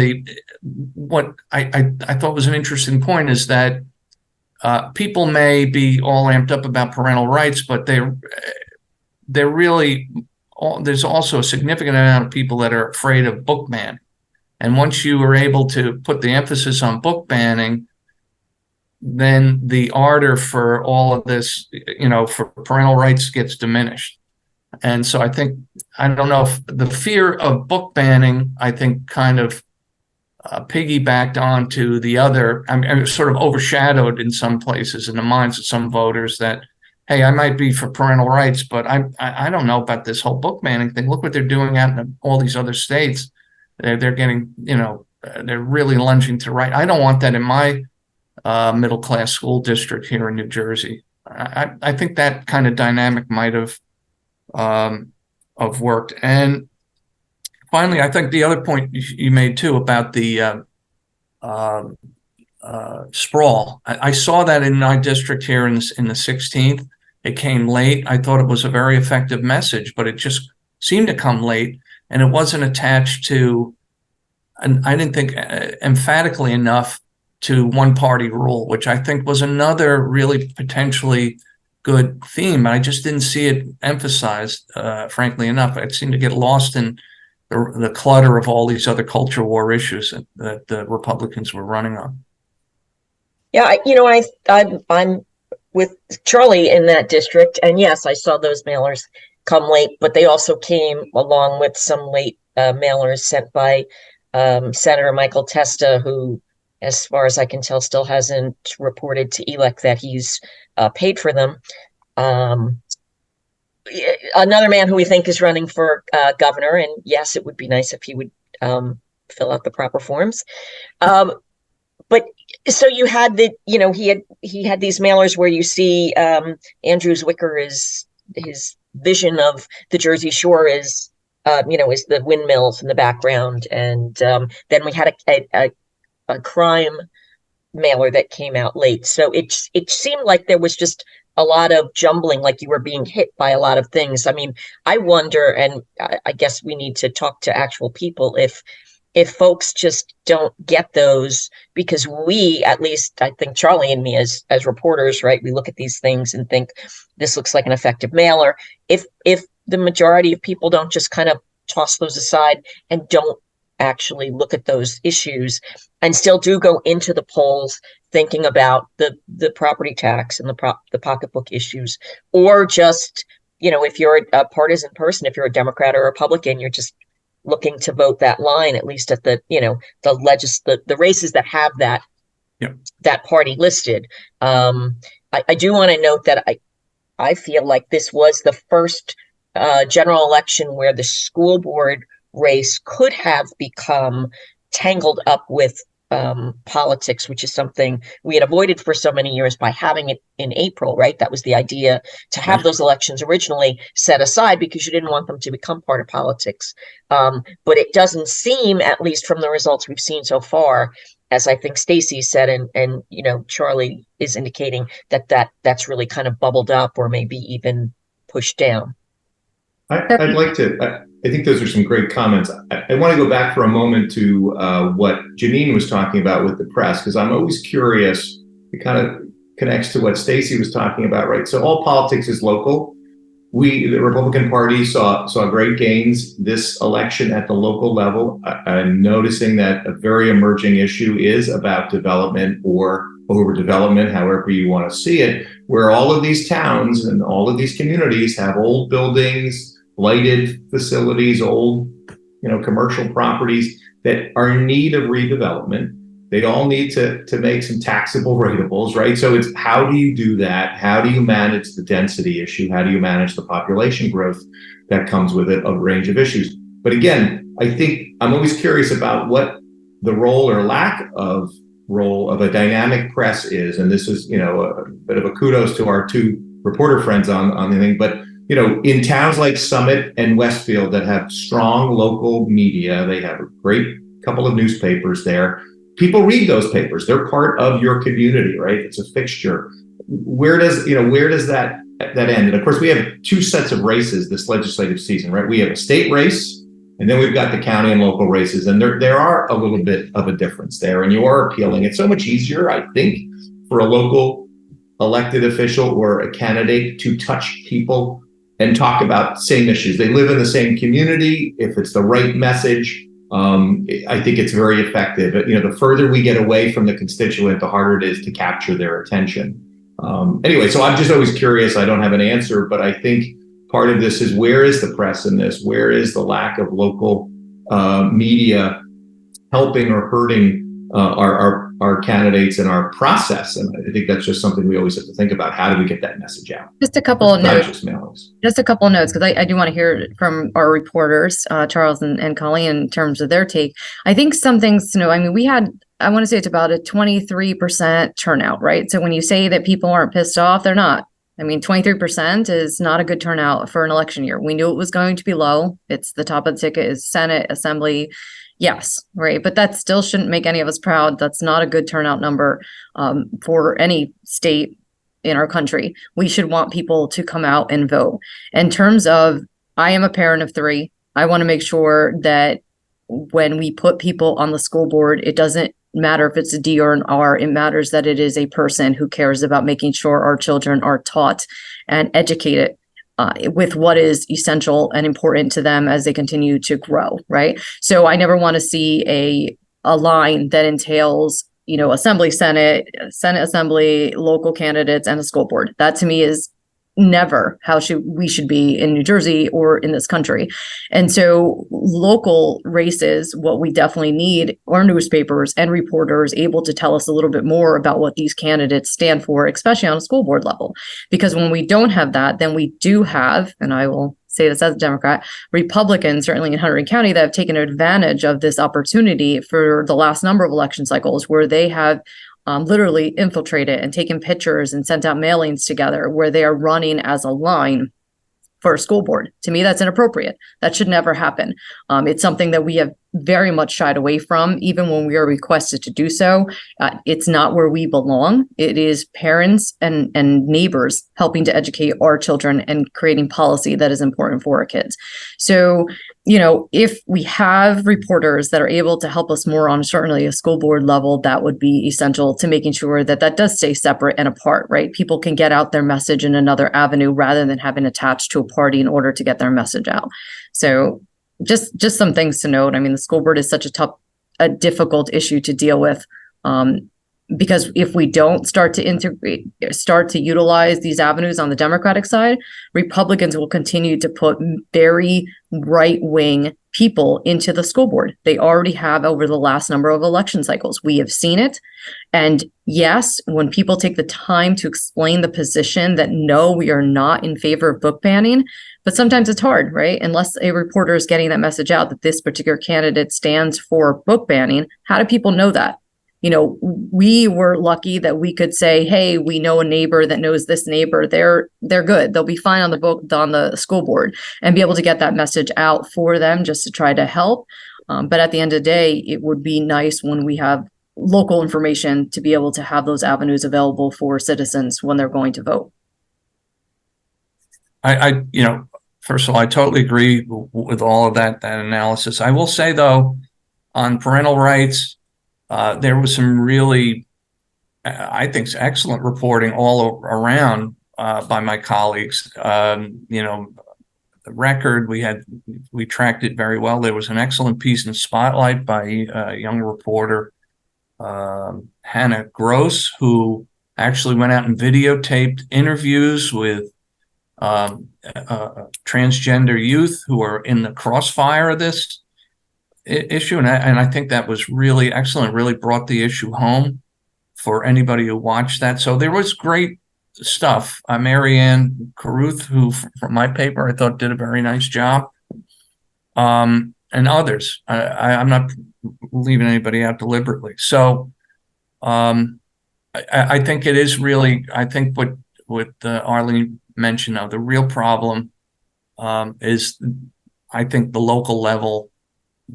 what I thought was an interesting point is that people may be all amped up about parental rights, but they're really, there's also a significant amount of people that are afraid of book ban. And once you are able to put the emphasis on book banning, then the ardor for all of this, for parental rights gets diminished. And so I don't know if the fear of book banning, I think, kind of piggybacked onto the other, sort of overshadowed in some places in the minds of some voters that, hey, I might be for parental rights, but I don't know about this whole book banning thing. Look what they're doing out in all these other states. They're getting, they're really lunging to right. I don't want that in my middle-class school district here in New Jersey. I think that kind of dynamic might have worked. And finally, I think the other point you made too about the sprawl. I saw that in my district here in the 16th. It came late. I thought it was a very effective message, but it just seemed to come late, and it wasn't attached to, and I didn't think emphatically enough to one-party rule, which I think was another really potentially good theme. I just didn't see it emphasized, frankly enough. It seemed to get lost in the clutter of all these other culture war issues that the Republicans were running on. Yeah, I'm with Charlie in that district, and yes, I saw those mailers come late, but they also came along with some late mailers sent by Senator Michael Testa, who, as far as I can tell, still hasn't reported to ELEC that he's paid for them. Another man who we think is running for governor, and yes, it would be nice if he would fill out the proper forms. but so you had he had these mailers where you see Andrew Zwicker is his vision of the Jersey Shore is the windmills in the background, and then we had a crime mailer that came out late. So it seemed like there was just a lot of jumbling, like you were being hit by a lot of things. I mean, I wonder, and I guess we need to talk to actual people if folks just don't get those, because we, at least I think Charlie and me as reporters, right, we look at these things and think this looks like an effective mailer. If the majority of people don't just kind of toss those aside and don't actually look at those issues and still do go into the polls thinking about the property tax and the pocketbook issues, or just, if you're a partisan person, if you're a Democrat or a Republican, you're just looking to vote that line, at least at the races that have that that party listed. I do want to note that I feel like this was the first general election where the school board race could have become tangled up with politics, which is something we had avoided for so many years by having it in April, right? That was the idea, to have those elections originally set aside because you didn't want them to become part of politics. But it doesn't seem, at least from the results we've seen so far, as I think Stacy said, and Charlie is indicating that's really kind of bubbled up or maybe even pushed down. I'd like to, I think those are some great comments. I want to go back for a moment to what Jeannine was talking about with the press, because I'm always curious. It kind of connects to what Stacy was talking about, right? So all politics is local. The Republican Party saw great gains this election at the local level. I'm noticing that a very emerging issue is about development or overdevelopment, however you want to see it, where all of these towns and all of these communities have old buildings, blighted facilities, old, commercial properties that are in need of redevelopment. They all need to make some taxable rateables, right? So it's, how do you do that? How do you manage the density issue? How do you manage the population growth that comes with it, a range of issues? But again, I think I'm always curious about what the role or lack of role of a dynamic press is. And this is, a bit of a kudos to our two reporter friends on the thing, but in towns like Summit and Westfield that have strong local media, they have a great couple of newspapers there. People read those papers. They're part of your community, right? It's a fixture. Where does that end? And of course, we have two sets of races this legislative season, right? We have a state race, and then we've got the county and local races. And there are a little bit of a difference there. And you are appealing. It's so much easier, I think, for a local elected official or a candidate to touch people and talk about same issues. They live in the same community. If it's the right message, I think it's very effective. The further we get away from the constituent, the harder it is to capture their attention. Anyway, so I'm just always curious. I don't have an answer, but I think part of this is, where is the press in this? Where is the lack of local media helping or hurting our candidates and our process? And I think that's just something we always have to think about. How do we get that message out? Just a couple of notes. Just a couple of notes, because I do want to hear from our reporters, Charles and Colleen, in terms of their take. I think some things to know. I mean, I want to say it's about a 23% turnout, right? So when you say that people aren't pissed off, they're not. I mean, 23% is not a good turnout for an election year. We knew it was going to be low. It's the top of the ticket is Senate, Assembly. Yes, right. But that still shouldn't make any of us proud. That's not a good turnout number for any state in our country. We should want people to come out and vote. In terms of, I am a parent of 3. I want to make sure that when we put people on the school board, it doesn't matter if it's a D or an R. It matters that it is a person who cares about making sure our children are taught and educated with what is essential and important to them as they continue to grow, right? So I never want to see a line that entails, Assembly, Senate, Assembly, local candidates, and a school board. That to me is never how we should be in New Jersey or in this country. And so local races, what we definitely need are newspapers and reporters able to tell us a little bit more about what these candidates stand for, especially on a school board level. Because when we don't have that, then we do have, and I will say this as a Democrat, Republicans, certainly in Hunterdon County, that have taken advantage of this opportunity for the last number of election cycles where they have literally infiltrated and taken pictures and sent out mailings together where they are running as a line for a school board. To me, that's inappropriate. That should never happen. It's something that we have very much shied away from, even when we are requested to do so. It's not where we belong. It is parents and neighbors helping to educate our children and creating policy that is important for our kids. So, if we have reporters that are able to help us more on certainly a school board level, that would be essential to making sure that that does stay separate and apart, right? People can get out their message in another avenue rather than having attached to a party in order to get their message out. So just some things to note. I mean, the school board is such a difficult issue to deal with. Because if we don't start to utilize these avenues on the Democratic side, Republicans will continue to put very right-wing people into the school board. They already have over the last number of election cycles. We have seen it. And yes, when people take the time to explain the position that no, we are not in favor of book banning, but sometimes it's hard, right? Unless a reporter is getting that message out that this particular candidate stands for book banning, how do people know that? We were lucky that we could say, hey, we know a neighbor that knows this neighbor. They're good. They'll be fine on the school board, and be able to get that message out for them just to try to help. But at the end of the day, it would be nice when we have local information to be able to have those avenues available for citizens when they're going to vote. First of all, I totally agree with all of that analysis. I will say, though, on parental rights, there was some really, I think, excellent reporting all around by my colleagues. The record, we tracked it very well. There was an excellent piece in Spotlight by a young reporter, Hannah Gross, who actually went out and videotaped interviews with transgender youth who are in the crossfire of this issue, and I think that was really excellent. Really brought the issue home for anybody who watched that. So there was great stuff. Marianne Carruth, who from my paper I thought did a very nice job, and others. I'm not leaving anybody out deliberately. So I think it is really. I think what Arlene mentioned, though, the real problem is, I think, the local level.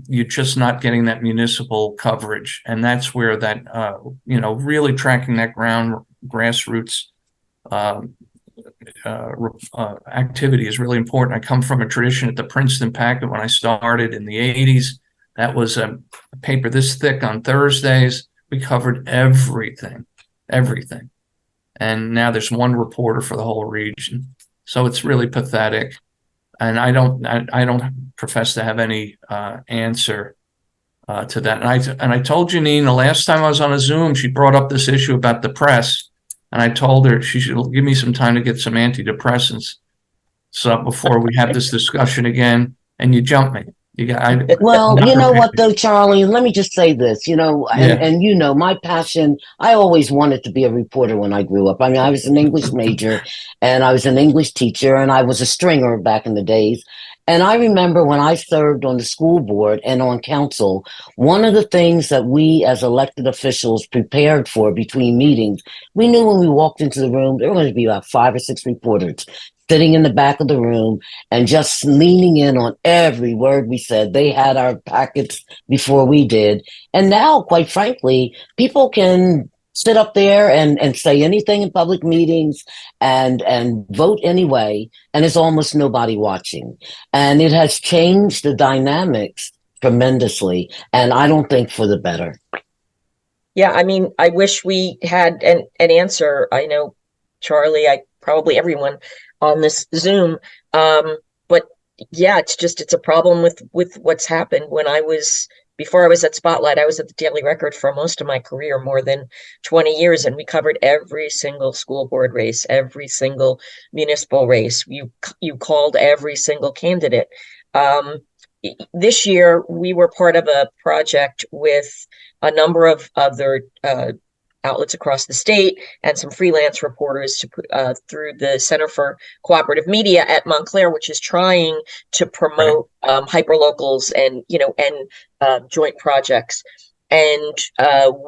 You're just not getting that municipal coverage, and that's where that really tracking that grassroots activity is really important. I come from a tradition at the Princeton Packet when I started in the 80s. That was a paper this thick on Thursdays. We covered everything, and now there's one reporter for the whole region. So it's really pathetic. And I don't profess to have any answer to that. And I told Jeannine the last time I was on a Zoom, she brought up this issue about the press, and I told her she should give me some time to get some antidepressants. So before we have this discussion again, and you jump me. Well, you know what though, Charlie, let me just say this, and my passion, I always wanted to be a reporter when I grew up. I mean, I was an English major and I was an English teacher and I was a stringer back in the days. And I remember when I served on the school board and on council, one of the things that we as elected officials prepared for between meetings, we knew when we walked into the room, there were going to be about 5 or 6 reporters sitting in the back of the room and just leaning in on every word we said. They had our packets before we did. And now, quite frankly, people can sit up there and say anything in public meetings and vote anyway, and there's almost nobody watching. And it has changed the dynamics tremendously, and I don't think for the better. Yeah, I mean, I wish we had an answer. I know, Charlie, probably everyone on this Zoom. But yeah, it's a problem with what's happened. When I was before I was at Spotlight, I was at the Daily Record for most of my career, more than 20 years, and we covered every single school board race, every single municipal race. You called every single candidate. This year, we were part of a project with a number of other outlets across the state and some freelance reporters through the Center for Cooperative Media at Montclair, which is trying to promote hyperlocals and joint projects. And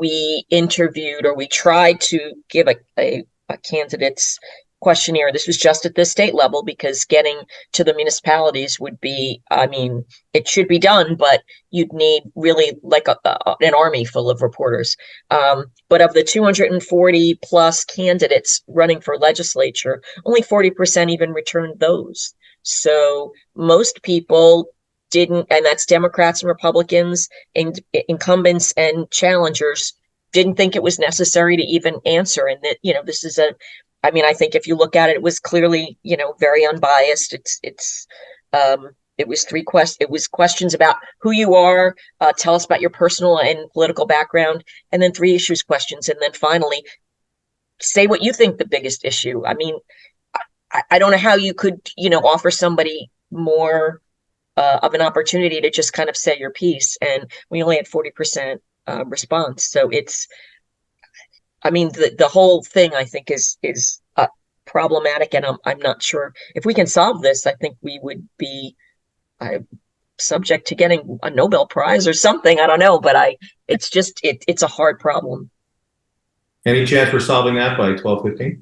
we interviewed, or we tried to give a candidate's questionnaire. This was just at the state level, because getting to the municipalities would be, it should be done, but you'd need really like an army full of reporters. But of the 240 plus candidates running for legislature, only 40% even returned those. So most people didn't, and that's Democrats and Republicans, and incumbents and challengers, didn't think it was necessary to even answer. And that, this is I think if you look at it, it was clearly, very unbiased. It was questions about who you are, tell us about your personal and political background, and then 3 issues questions. And then finally, say what you think the biggest issue. I don't know how you could, offer somebody more of an opportunity to just kind of say your piece. And we only had 40% response. So it's, the whole thing, I think, is problematic, and I'm not sure if we can solve this. I think we would be subject to getting a Nobel Prize or something. I don't know, but it's just it's a hard problem. Any chance we're solving that by 12:15?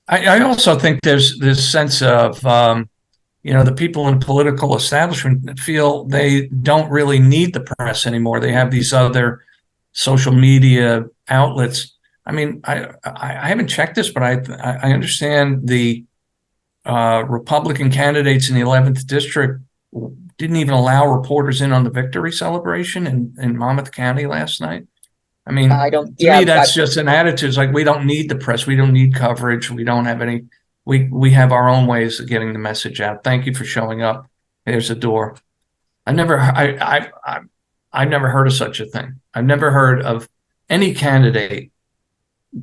I also think there's this sense of the people in political establishment feel they don't really need the press anymore. They have these other social media outlets. I haven't checked this, but I understand the Republican candidates in the 11th district didn't even allow reporters in on the victory celebration in Monmouth County last night. To me, that's just an attitude. It's like, we don't need the press. We don't need coverage. We don't have any. We have our own ways of getting the message out. Thank you for showing up. There's a door. I've never heard of such a thing. I've never heard of any candidate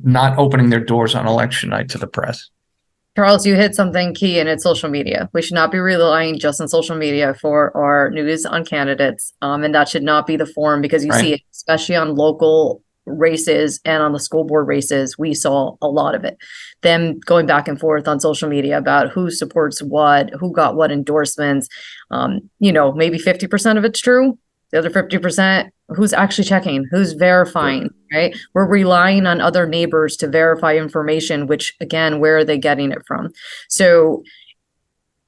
not opening their doors on election night to the press. Charles, you hit something key, and it's social media. We should not be relying just on social media for our news on candidates. And that should not be the form, because you see it, especially on local races and on the school board races, we saw a lot of it. Them going back and forth on social media about who supports what, who got what endorsements. Maybe 50% of it's true. The other 50%, who's actually checking, who's verifying, right? We're relying on other neighbors to verify information, which, again, where are they getting it from? So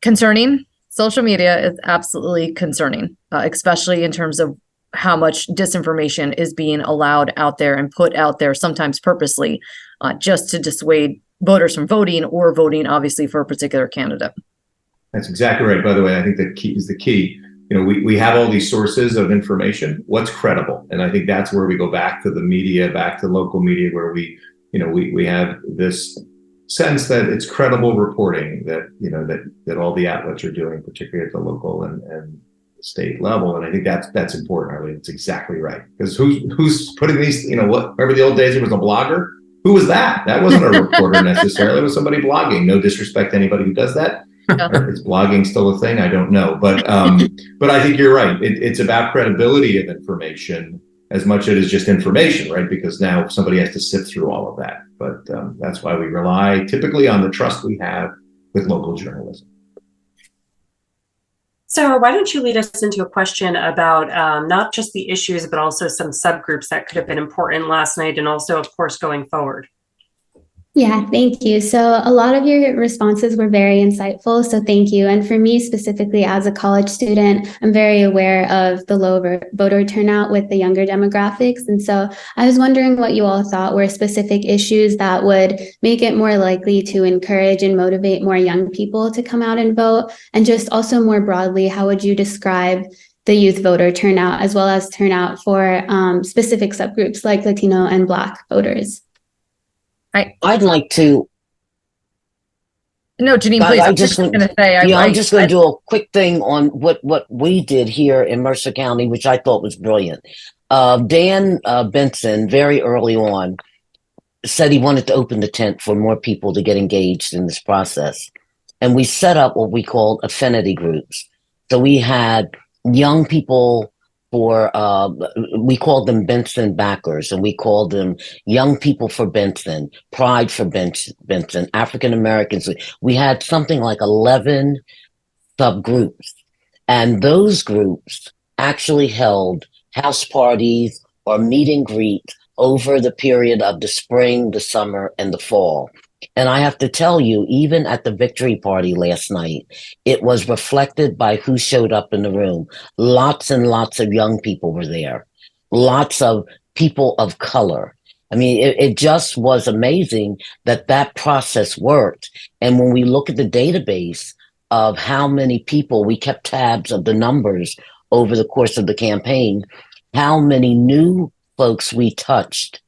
concerning. Social media is absolutely concerning, especially in terms of how much disinformation is being allowed out there and put out there, sometimes purposely, just to dissuade voters from voting, or voting, obviously, for a particular candidate. That's exactly right. By the way, I think the key. We have all these sources of information. What's credible? And I think that's where we go back to the media, back to local media, where we have this sense that it's credible reporting that all the outlets are doing, particularly at the local and state level. And I think that's important, Arlene. It's exactly right. Because who's putting these, remember the old days, there was a blogger? Who was that? That wasn't a reporter necessarily. It was somebody blogging. No disrespect to anybody who does that. Is blogging still a thing? I don't know. But I think you're right. It's about credibility of information as much as it is just information, right? Because now somebody has to sift through all of that. But that's why we rely typically on the trust we have with local journalism. Sarah, why don't you lead us into a question about not just the issues, but also some subgroups that could have been important last night, and also, of course, going forward? Yeah, thank you. So a lot of your responses were very insightful, so thank you. And for me specifically, as a college student, I'm very aware of the low voter turnout with the younger demographics. And so I was wondering what you all thought were specific issues that would make it more likely to encourage and motivate more young people to come out and vote. And just also more broadly, how would you describe the youth voter turnout, as well as turnout for specific subgroups like Latino and Black voters? I'd like to No, Jeannine, please. I'm just going to say, I'm just going to do a quick thing on what we did here in Mercer County, which I thought was brilliant. Dan Benson, very early on, said he wanted to open the tent for more people to get engaged in this process. And we set up what we called affinity groups. So we had young people for, we called them Benson backers, and we called them Young People for Benson, Pride for Benson, African Americans. We had something like 11 subgroups, and those groups actually held house parties or meet and greet over the period of the spring, the summer, and the fall. And I have to tell you, even at the victory party last night, it was reflected by who showed up in the room. Lots and lots of young people were there. Lots of people of color. I mean, it just was amazing that process worked. And when we look at the database of how many people, we kept tabs of the numbers over the course of the campaign, how many new folks we touched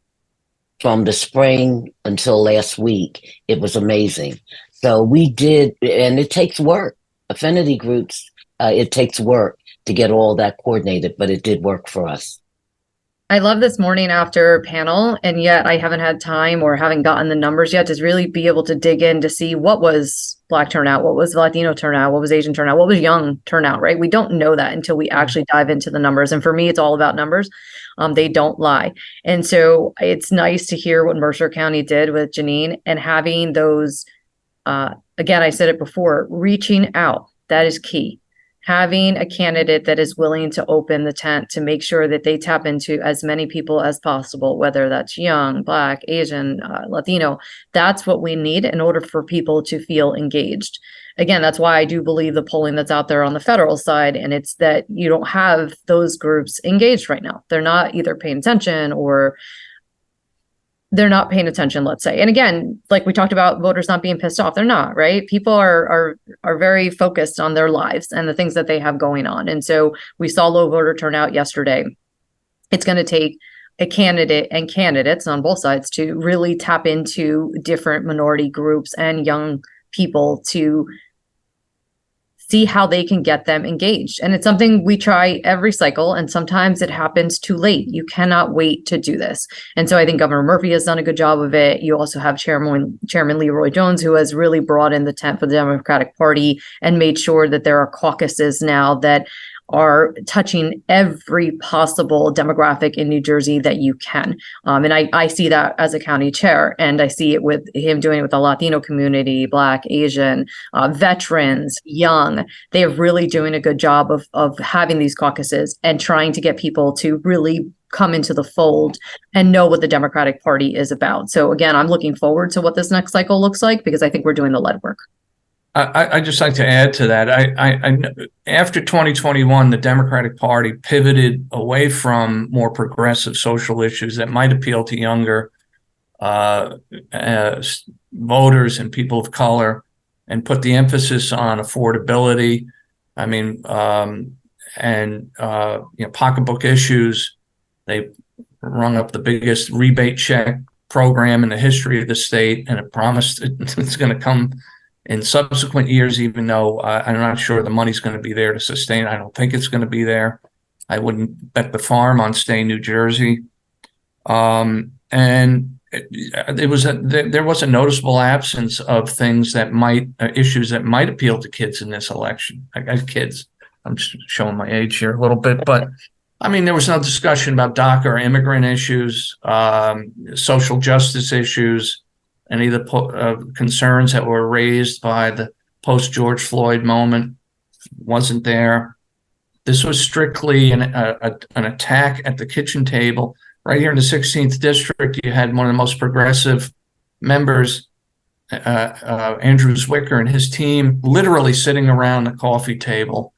from the spring until last week. It was amazing. So we did, and it takes work. Affinity groups, it takes work to get all that coordinated, but it did work for us. I love this morning after panel, and yet I haven't had time or haven't gotten the numbers yet to really be able to dig in to see what was Black turnout, what was Latino turnout, what was Asian turnout, what was young turnout, right? We don't know that until we actually dive into the numbers. And for me, it's all about numbers. They don't lie. And so it's nice to hear what Mercer County did with Jeannine and having those, again, I said it before, reaching out. That is key. Having a candidate that is willing to open the tent to make sure that they tap into as many people as possible, whether that's young, Black, Asian, Latino, that's what we need in order for people to feel engaged. Again, that's why I do believe the polling that's out there on the federal side, and it's that you don't have those groups engaged right now. They're not either paying attention or they're not paying attention, let's say. And again, like we talked about voters not being pissed off, they're not, right? People are very focused on their lives and the things that they have going on. And so we saw low voter turnout yesterday. It's going to take a candidate and candidates on both sides to really tap into different minority groups and young people to see how they can get them engaged. And it's something we try every cycle, and sometimes it happens too late. You cannot wait to do this. And so I think Governor Murphy has done a good job of it. You also have Chairman Leroy Jones, who has really brought in the tent for the Democratic Party and made sure that there are caucuses now that are touching every possible demographic in New Jersey that you can. And I see that as a county chair, and I see it with him doing it with the Latino community, Black, Asian, veterans, young. They are really doing a good job of having these caucuses and trying to get people to really come into the fold and know what the Democratic Party is about. So again, I'm looking forward to what this next cycle looks like, because I think we're doing the lead work. I just like to add to that. I after 2021, the Democratic Party pivoted away from more progressive social issues that might appeal to younger voters and people of color, and put the emphasis on affordability. I mean, pocketbook issues. They rung up the biggest rebate check program in the history of the state, and it promised it's going to come in subsequent years, even though I'm not sure the money's going to be there to sustain. I don't think it's going to be there. I wouldn't bet the farm on staying New Jersey. And there was a noticeable absence of things that issues that might appeal to kids in this election. I got kids. I'm just showing my age here a little bit, but I mean, there was no discussion about DACA or immigrant issues, social justice issues, any of the concerns that were raised by the post-George Floyd moment wasn't there. This was strictly an attack at the kitchen table. Right here in the 16th district, you had one of the most progressive members, Andrew Zwicker, and his team literally sitting around the coffee table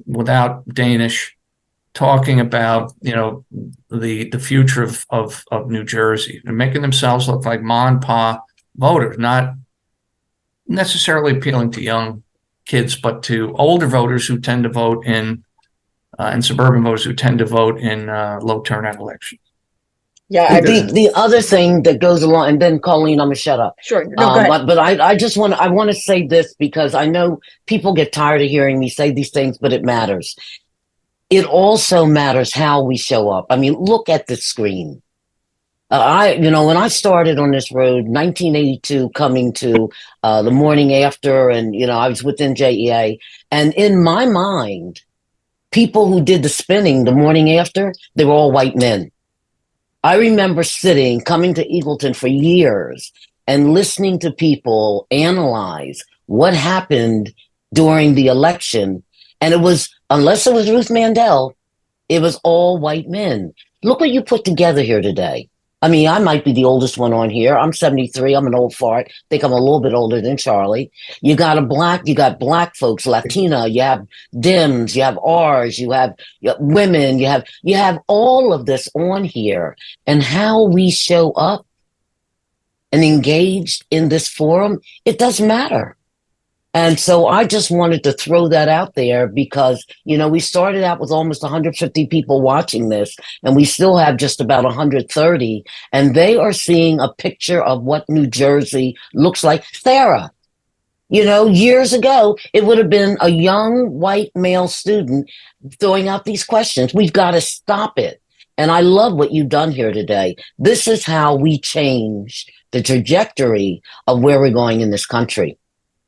without Danish, talking about, the future of New Jersey, and making themselves look like ma and pa voters, not necessarily appealing to young kids, but to older voters who tend to vote in and suburban voters who tend to vote in low turnout elections. Yeah, The other thing that goes along, and then Colleen, I'm gonna shut up. sure. No, go ahead. But I just want to say this because I know people get tired of hearing me say these things, but it matters. It also matters how we show up. I mean, look at the screen. When I started on this road, 1982, coming to the morning after, and I was within JEA, and in my mind, people who did the spinning the morning after, they were all white men. I remember coming to Eagleton for years and listening to people analyze what happened during the election. And it was, unless it was Ruth Mandel, it was all white men. Look what you put together here today. I mean, I might be the oldest one on here. I'm 73. I'm an old fart. Think I'm a little bit older than Charlie. You got black folks, Latina, you have Dems, you have Rs, you have women, you have all of this on here. And how we show up and engaged in this forum, it does matter. And so I just wanted to throw that out there because, we started out with almost 150 people watching this, and we still have just about 130, and they are seeing a picture of what New Jersey looks like. Sarah, years ago, it would have been a young white male student throwing out these questions. We've got to stop it. And I love what you've done here today. This is how we change the trajectory of where we're going in this country.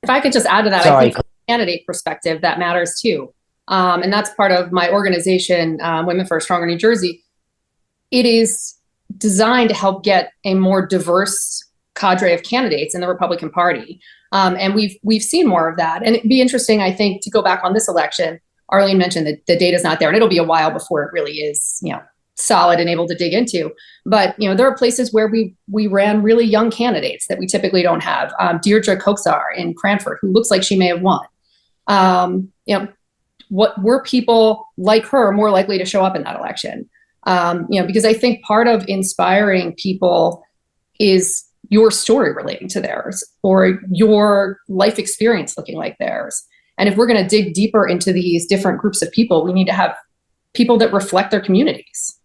If I could just add to that, I think from a candidate perspective, that matters too. And that's part of my organization, Women for a Stronger New Jersey. It is designed to help get a more diverse cadre of candidates in the Republican Party. And we've seen more of that. And it'd be interesting, I think, to go back on this election. Arlene mentioned that the data's not there, and it'll be a while before it really is, solid and able to dig into. But, there are places where we ran really young candidates that we typically don't have. Deirdre Koksar in Cranford, who looks like she may have won. What were people like her more likely to show up in that election? Because I think part of inspiring people is your story relating to theirs or your life experience looking like theirs. And if we're going to dig deeper into these different groups of people, we need to have people that reflect their communities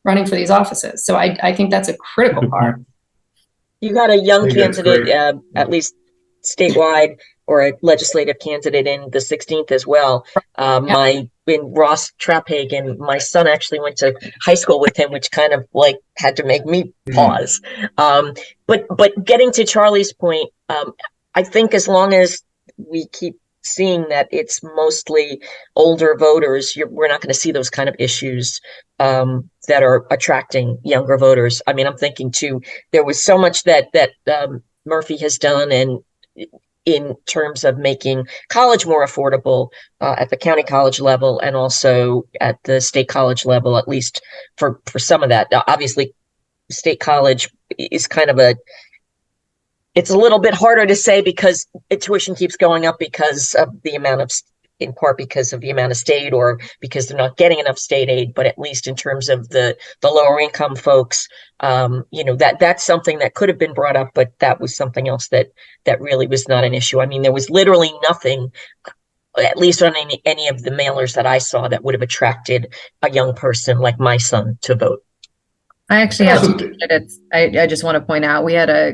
running for these offices. So I think that's a critical part. You got a young candidate, at least statewide, or a legislative candidate in the 16th as well. In Ross Traphagen, my son actually went to high school with him, which kind of had to make me pause. But getting to Charlie's point, I think as long as we keep seeing that it's mostly older voters, we're not going to see those kind of issues that are attracting younger voters. I mean, I'm thinking too, there was so much that Murphy has done, and in terms of making college more affordable at the county college level and also at the state college level, at least for some of that. Obviously, state college is kind of it's a little bit harder to say because tuition keeps going up because of the amount of, in part because of the amount of state or because they're not getting enough state aid. But at least in terms of the lower income folks, that's something that could have been brought up, but that was something else that really was not an issue. I mean, there was literally nothing, at least on any of the mailers that I saw, that would have attracted a young person like my son to vote. I actually have two candidates. I just want to point out, we had a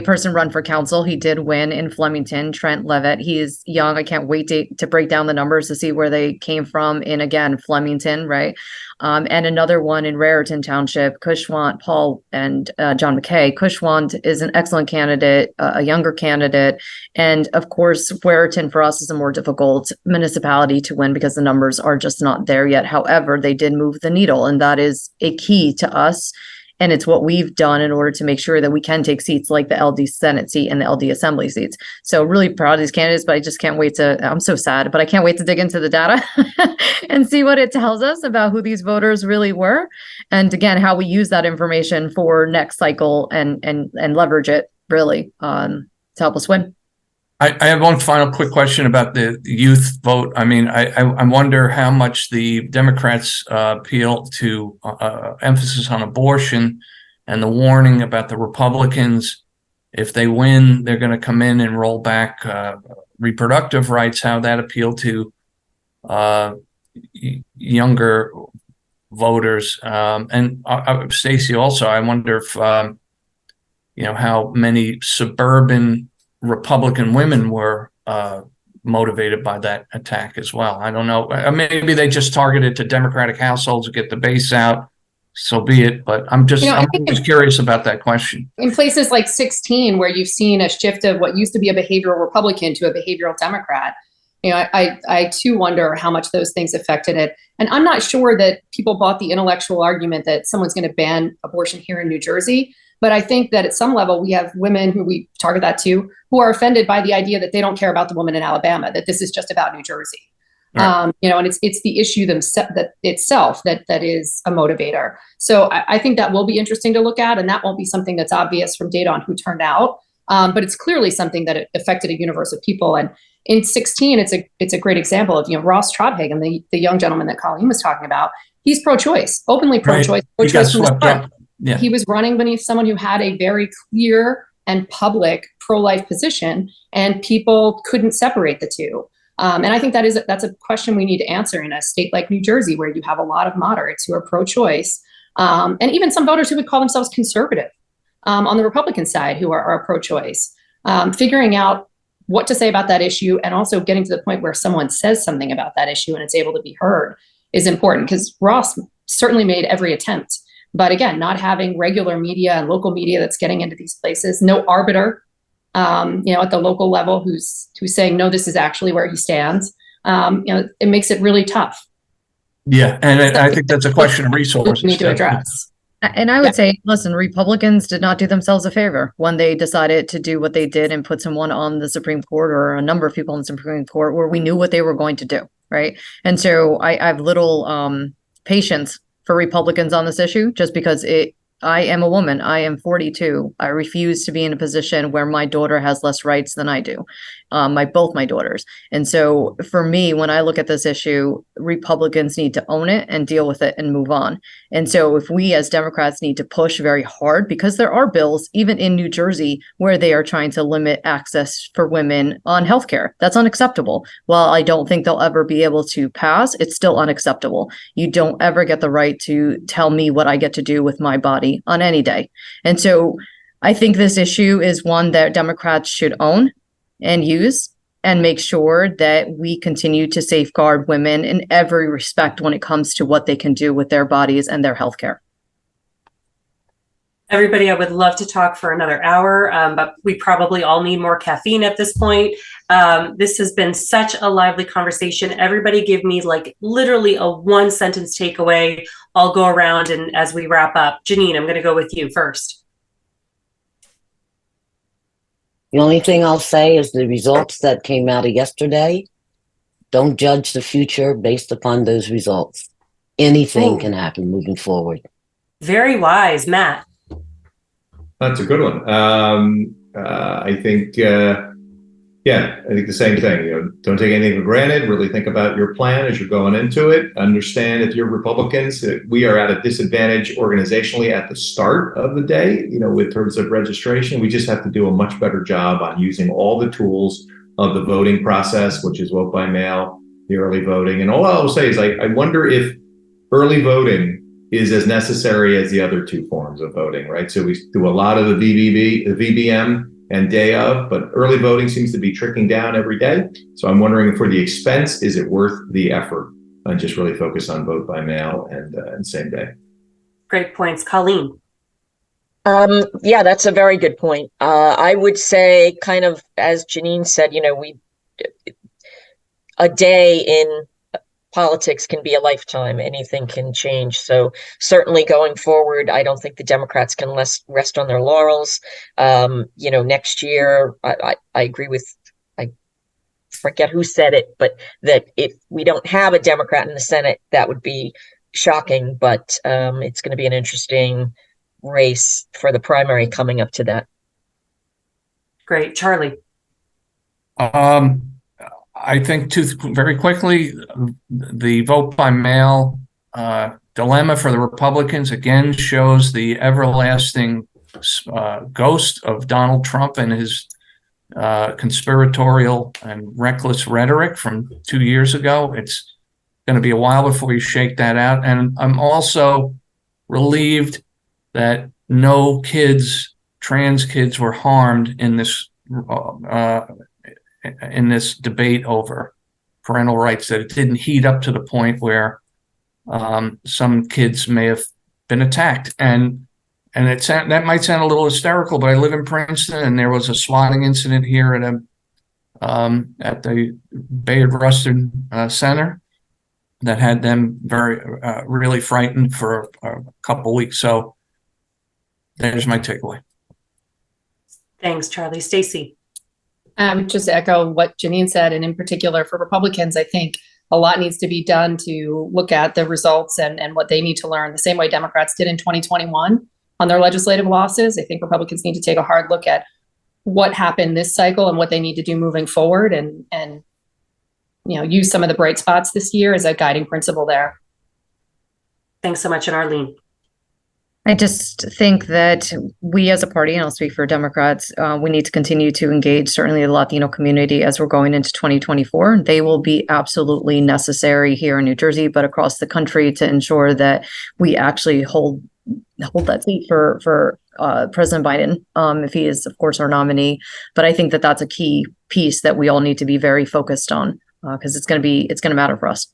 person run for council. He did win in Flemington, Trent Levitt. He's young. I can't wait to break down the numbers to see where they came from in, again, Flemington, right? And another one in Raritan Township, Cushwant, Paul and John McKay. Cushwant is an excellent candidate, a younger candidate. And of course, Raritan for us is a more difficult municipality to win because the numbers are just not there yet. However, they did move the needle, and that is a key to us. And it's what we've done in order to make sure that we can take seats like the LD Senate seat and the LD Assembly seats. So really proud of these candidates, but I just can't wait I'm so sad, but I can't wait to dig into the data and see what it tells us about who these voters really were. And again, how we use that information for next cycle and leverage it really to help us win. I have one final quick question about the youth vote. I mean, I wonder how much the Democrats appeal to emphasis on abortion and the warning about the Republicans. If they win, they're going to come in and roll back reproductive rights, how that appeal to younger voters. And Stacy, also, I wonder if, how many suburban Republican women were motivated by that attack as well. I don't know. Maybe they just targeted to Democratic households to get the base out. So be it. But I'm just curious about that question. In places like 16, where you've seen a shift of what used to be a behavioral Republican to a behavioral Democrat, I too wonder how much those things affected it. And I'm not sure that people bought the intellectual argument that someone's going to ban abortion here in New Jersey. But I think that at some level, we have women who we target that to, who are offended by the idea that they don't care about the woman in Alabama, that this is just about New Jersey. Right. And it's the issue that itself that is a motivator. So I think that will be interesting to look at, and that won't be something that's obvious from data on who turned out. But it's clearly something that affected a universe of people. And in 16, it's a great example of Ross Trothagen, the young gentleman that Colleen was talking about. He's pro-choice, openly pro-choice. Right. Pro-choice from the start. Yeah. He was running beneath someone who had a very clear and public pro-life position, and people couldn't separate the two. And I think that's a question we need to answer in a state like New Jersey, where you have a lot of moderates who are pro-choice, and even some voters who would call themselves conservative on the Republican side who are pro-choice. Figuring out what to say about that issue, and also getting to the point where someone says something about that issue and it's able to be heard, is important, because Ross certainly made every attempt. But again, not having regular media and local media that's getting into these places, no arbiter, at the local level who's saying, no, this is actually where he stands. It makes it really tough. Yeah, and I think that's a question of resources we need to address. And I would say, listen, Republicans did not do themselves a favor when they decided to do what they did and put someone on the Supreme Court, or a number of people on the Supreme Court, where we knew what they were going to do, right? And so I have little patience for Republicans on this issue, just because I am a woman. I am 42. I refuse to be in a position where my daughter has less rights than I do. Both my daughters. And so for me, when I look at this issue, Republicans need to own it and deal with it and move on. And so if we as Democrats need to push very hard, because there are bills, even in New Jersey, where they are trying to limit access for women on healthcare. That's unacceptable. While I don't think they'll ever be able to pass, it's still unacceptable. You don't ever get the right to tell me what I get to do with my body on any day. And so I think this issue is one that Democrats should own and use, and make sure that we continue to safeguard women in every respect when it comes to what they can do with their bodies and their healthcare. Everybody, I would love to talk for another hour, but we probably all need more caffeine at this point. This has been such a lively conversation. Everybody give me literally a one sentence takeaway. I'll go around, and as we wrap up, Jeannine, I'm going to go with you first. The only thing I'll say is the results that came out of yesterday, don't judge the future based upon those results. Anything can happen moving forward. Very wise, Matt. That's a good one. I think the same thing. Don't take anything for granted. Really think about your plan as you're going into it. Understand, if you're Republicans, that we are at a disadvantage organizationally at the start of the day, in terms of registration. We just have to do a much better job on using all the tools of the voting process, which is vote by mail, the early voting. And all I will say is, I wonder if early voting is as necessary as the other two forms of voting, right? So we do a lot of the VBM and day of, but early voting seems to be trickling down every day. So I'm wondering, for the expense, is it worth the effort? And just really focus on vote by mail and same day. Great points. Colleen. Yeah, that's a very good point. I would say, kind of as Jeannine said, a day in politics can be a lifetime. Anything can change. So certainly going forward, I don't think the Democrats can rest on their laurels. Next year, I agree with, I forget who said it, but that if we don't have a Democrat in the Senate, that would be shocking. But it's going to be an interesting race for the primary coming up to that. Great. Charlie. I think, very quickly, the vote by mail dilemma for the Republicans again shows the everlasting ghost of Donald Trump and his conspiratorial and reckless rhetoric from 2 years ago. It's going to be a while before you shake that out. And I'm also relieved that no trans kids were harmed in this debate over parental rights, that it didn't heat up to the point where some kids may have been attacked. And that might sound a little hysterical, but I live in Princeton, and there was a swatting incident here at the Bayard Rustin Center that had them really frightened for a couple of weeks. So there's my takeaway. Thanks, Charlie. Stacy. I would just echo what Jeannine said, and in particular for Republicans, I think a lot needs to be done to look at the results and what they need to learn, the same way Democrats did in 2021 on their legislative losses. I think Republicans need to take a hard look at what happened this cycle and what they need to do moving forward, and use some of the bright spots this year as a guiding principle there. Thanks so much. And Arlene. I just think that we as a party, and I'll speak for Democrats, we need to continue to engage certainly the Latino community as we're going into 2024. They will be absolutely necessary here in New Jersey, but across the country, to ensure that we actually hold that seat for President Biden, if he is, of course, our nominee. But I think that that's a key piece that we all need to be very focused on, because it's going to matter for us.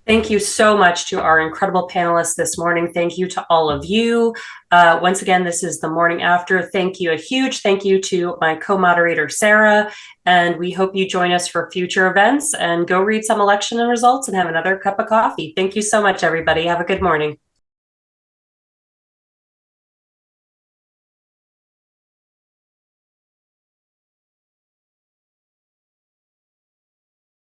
Thank you so much to our incredible panelists this morning. Thank you to all of you. Once again, this is the morning after. Thank you. A huge thank you to my co-moderator, Sarah. And we hope you join us for future events, and go read some election and results and have another cup of coffee. Thank you so much, everybody. Have a good morning.